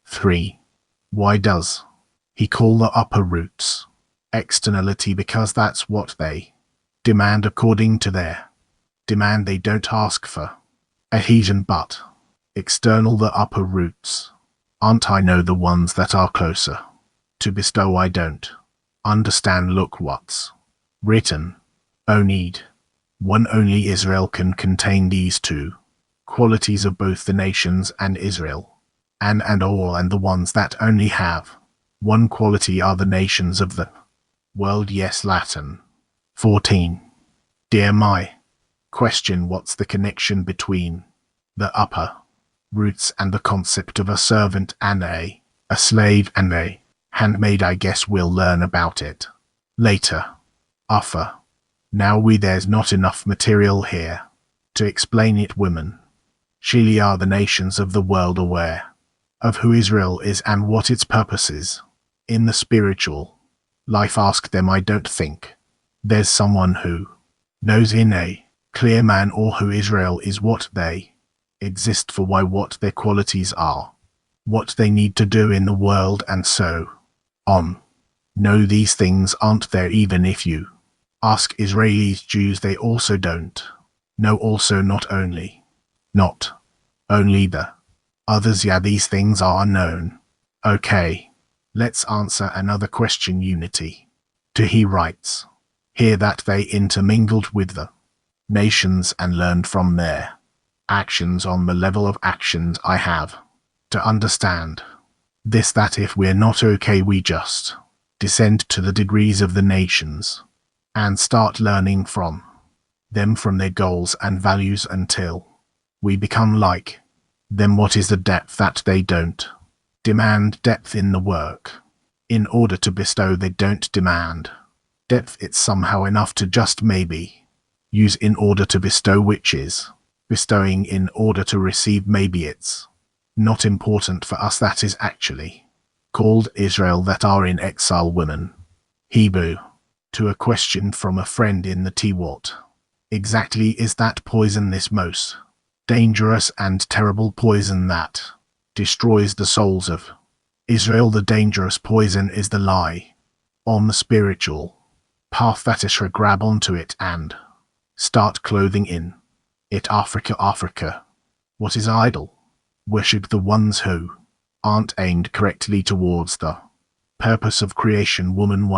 3. Why does he call the upper roots externality? Because that's what they demand. According to their demand, they don't ask for adhesion but external. The upper roots aren't, I know, the ones that are closer to bestow. I don't understand. Look what's written. Oh, need one, only Israel can contain these two qualities of both the nations and Israel, and all, and the ones that only have one quality are the nations of the world. Yes, Latin. 14. Dear my question, what's the connection between the upper roots and the concept of a servant and a slave and a handmaid? I guess we'll learn about it later. Offer. Now there's not enough material here to explain it. Women surely are the nations of the world aware of who Israel is and what its purpose is in the spiritual life. Ask them. I don't think there's someone who knows in a clear man or who Israel is, what they exist for, why, what their qualities are, what they need to do in the world, and so on. No, these things aren't there. Even if you ask Israelis, Jews, they also don't know. Also not only the others. Yeah, these things are known. Okay, let's answer another question. Unity. He writes here that they intermingled with the nations and learned from their actions on the level of actions. I have to understand this, that if we're not okay, we just descend to the degrees of the nations and start learning from them, from their goals and values, until we become like them. What is the depth? That they don't demand depth in the work in order to bestow. They don't demand depth. It's somehow enough to just maybe use in order to bestow, which is bestowing in order to receive. Maybe it's not important for us. That is actually called Israel, that are in exile. Women. Hebrew. To a question from a friend in the tea, what exactly is that poison, this most dangerous and terrible poison that destroys the souls of Israel? The dangerous poison is the lie on the spiritual path that Israel grab onto it and start clothing in it. Africa. What is idol worship? The ones who aren't aimed correctly towards the purpose of creation. Woman.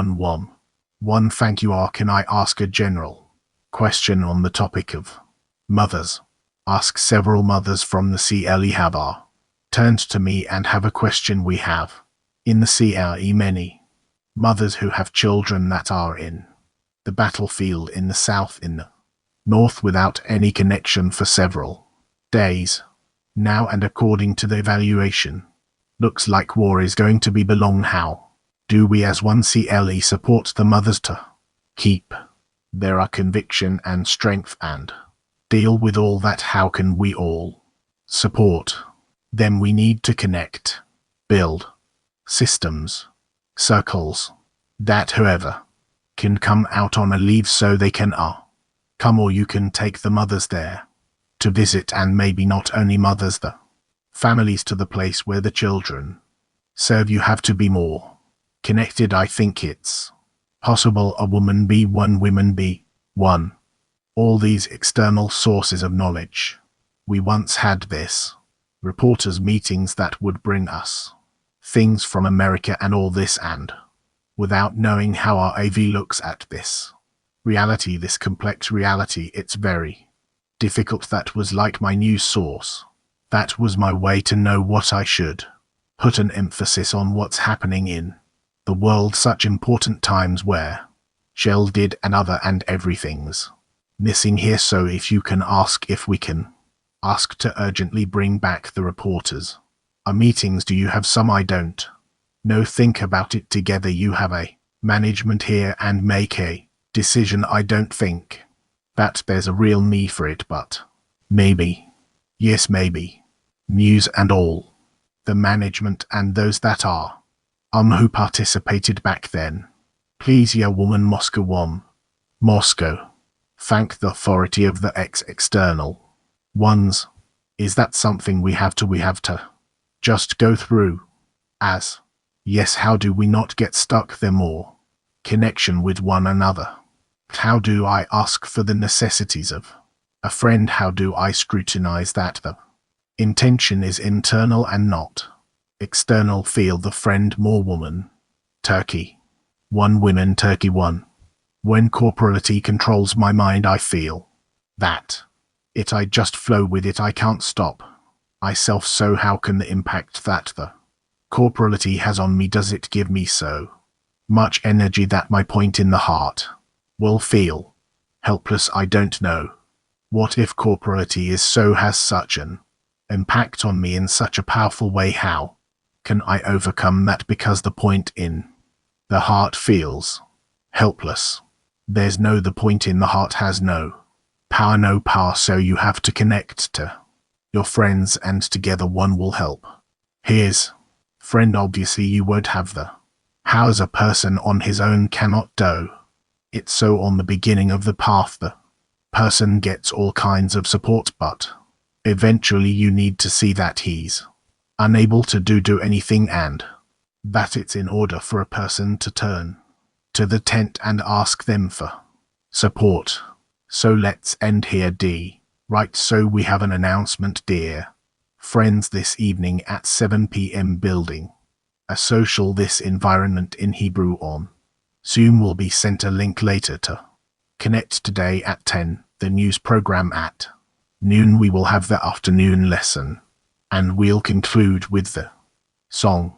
1. Thank you. Can I ask a general question on the topic of mothers? Ask several mothers from the CLE have turned to me and have a question. We have in the CLE many mothers who have children that are in the battlefield, in the south, in the north, without any connection for several days now, and according to the evaluation, looks like war is going to be belong. How do we as one CLE support the mothers to keep their conviction and strength and deal with all that? How can we all support Then we need to connect, build systems, circles, that whoever can come out on a leave so they can come, or you can take the mothers there to visit, and maybe not only mothers, the families, to the place where the children serve. You have to be more connected. I think it's possible a woman be one, women be one. All these external sources of knowledge. We once had this reporters meetings that would bring us things from America and all this, and without knowing how our AV looks at this reality, this complex reality, it's very difficult. That was like my news source. That was my way to know what I should put an emphasis on, what's happening in the world, such important times where Shell did another and everything's missing here. So if you can ask, if we can ask to urgently bring back the reporters. Our meetings, do you have some? I don't know. Think about it together. You have a management here and make a decision. I don't think that there's a real need for it, but maybe, yes maybe, news and all, the management and those that are who participated back then. Please, yeah, woman, Moscow. Thank the authority of the external ones. Is that something we have to just go through as? Yes, how do we not get stuck there? More connection with one another. How do I ask for the necessities of a friend? How do I scrutinize that the intention is internal and not external? Feel the friend more, woman, Turkey. One, women, Turkey. One. When corporality controls my mind, I feel that I just flow with it. I can't stop myself. So how can the impact that the corporality has on me, does it give me so much energy that my point in the heart will feel helpless? I don't know. What if corporality has such an impact on me in such a powerful way? How can I overcome that? Because the point in the heart feels helpless. There's the point in the heart has no power, so you have to connect to your friends, and together one will help. Here's friend. Obviously you won't have the how as a person on his own cannot do it. So on the beginning of the path the person gets all kinds of support, but eventually you need to see that he's unable to do anything, and that it's in order for a person to turn to the tent and ask them for support. So let's end here, right? So we have an announcement, dear friends, this evening at 7 p.m. building a social this environment in Hebrew on Zoom. Will be sent a link later to connect today at 10. The news program at noon. We will have the afternoon lesson, and we'll conclude with the song.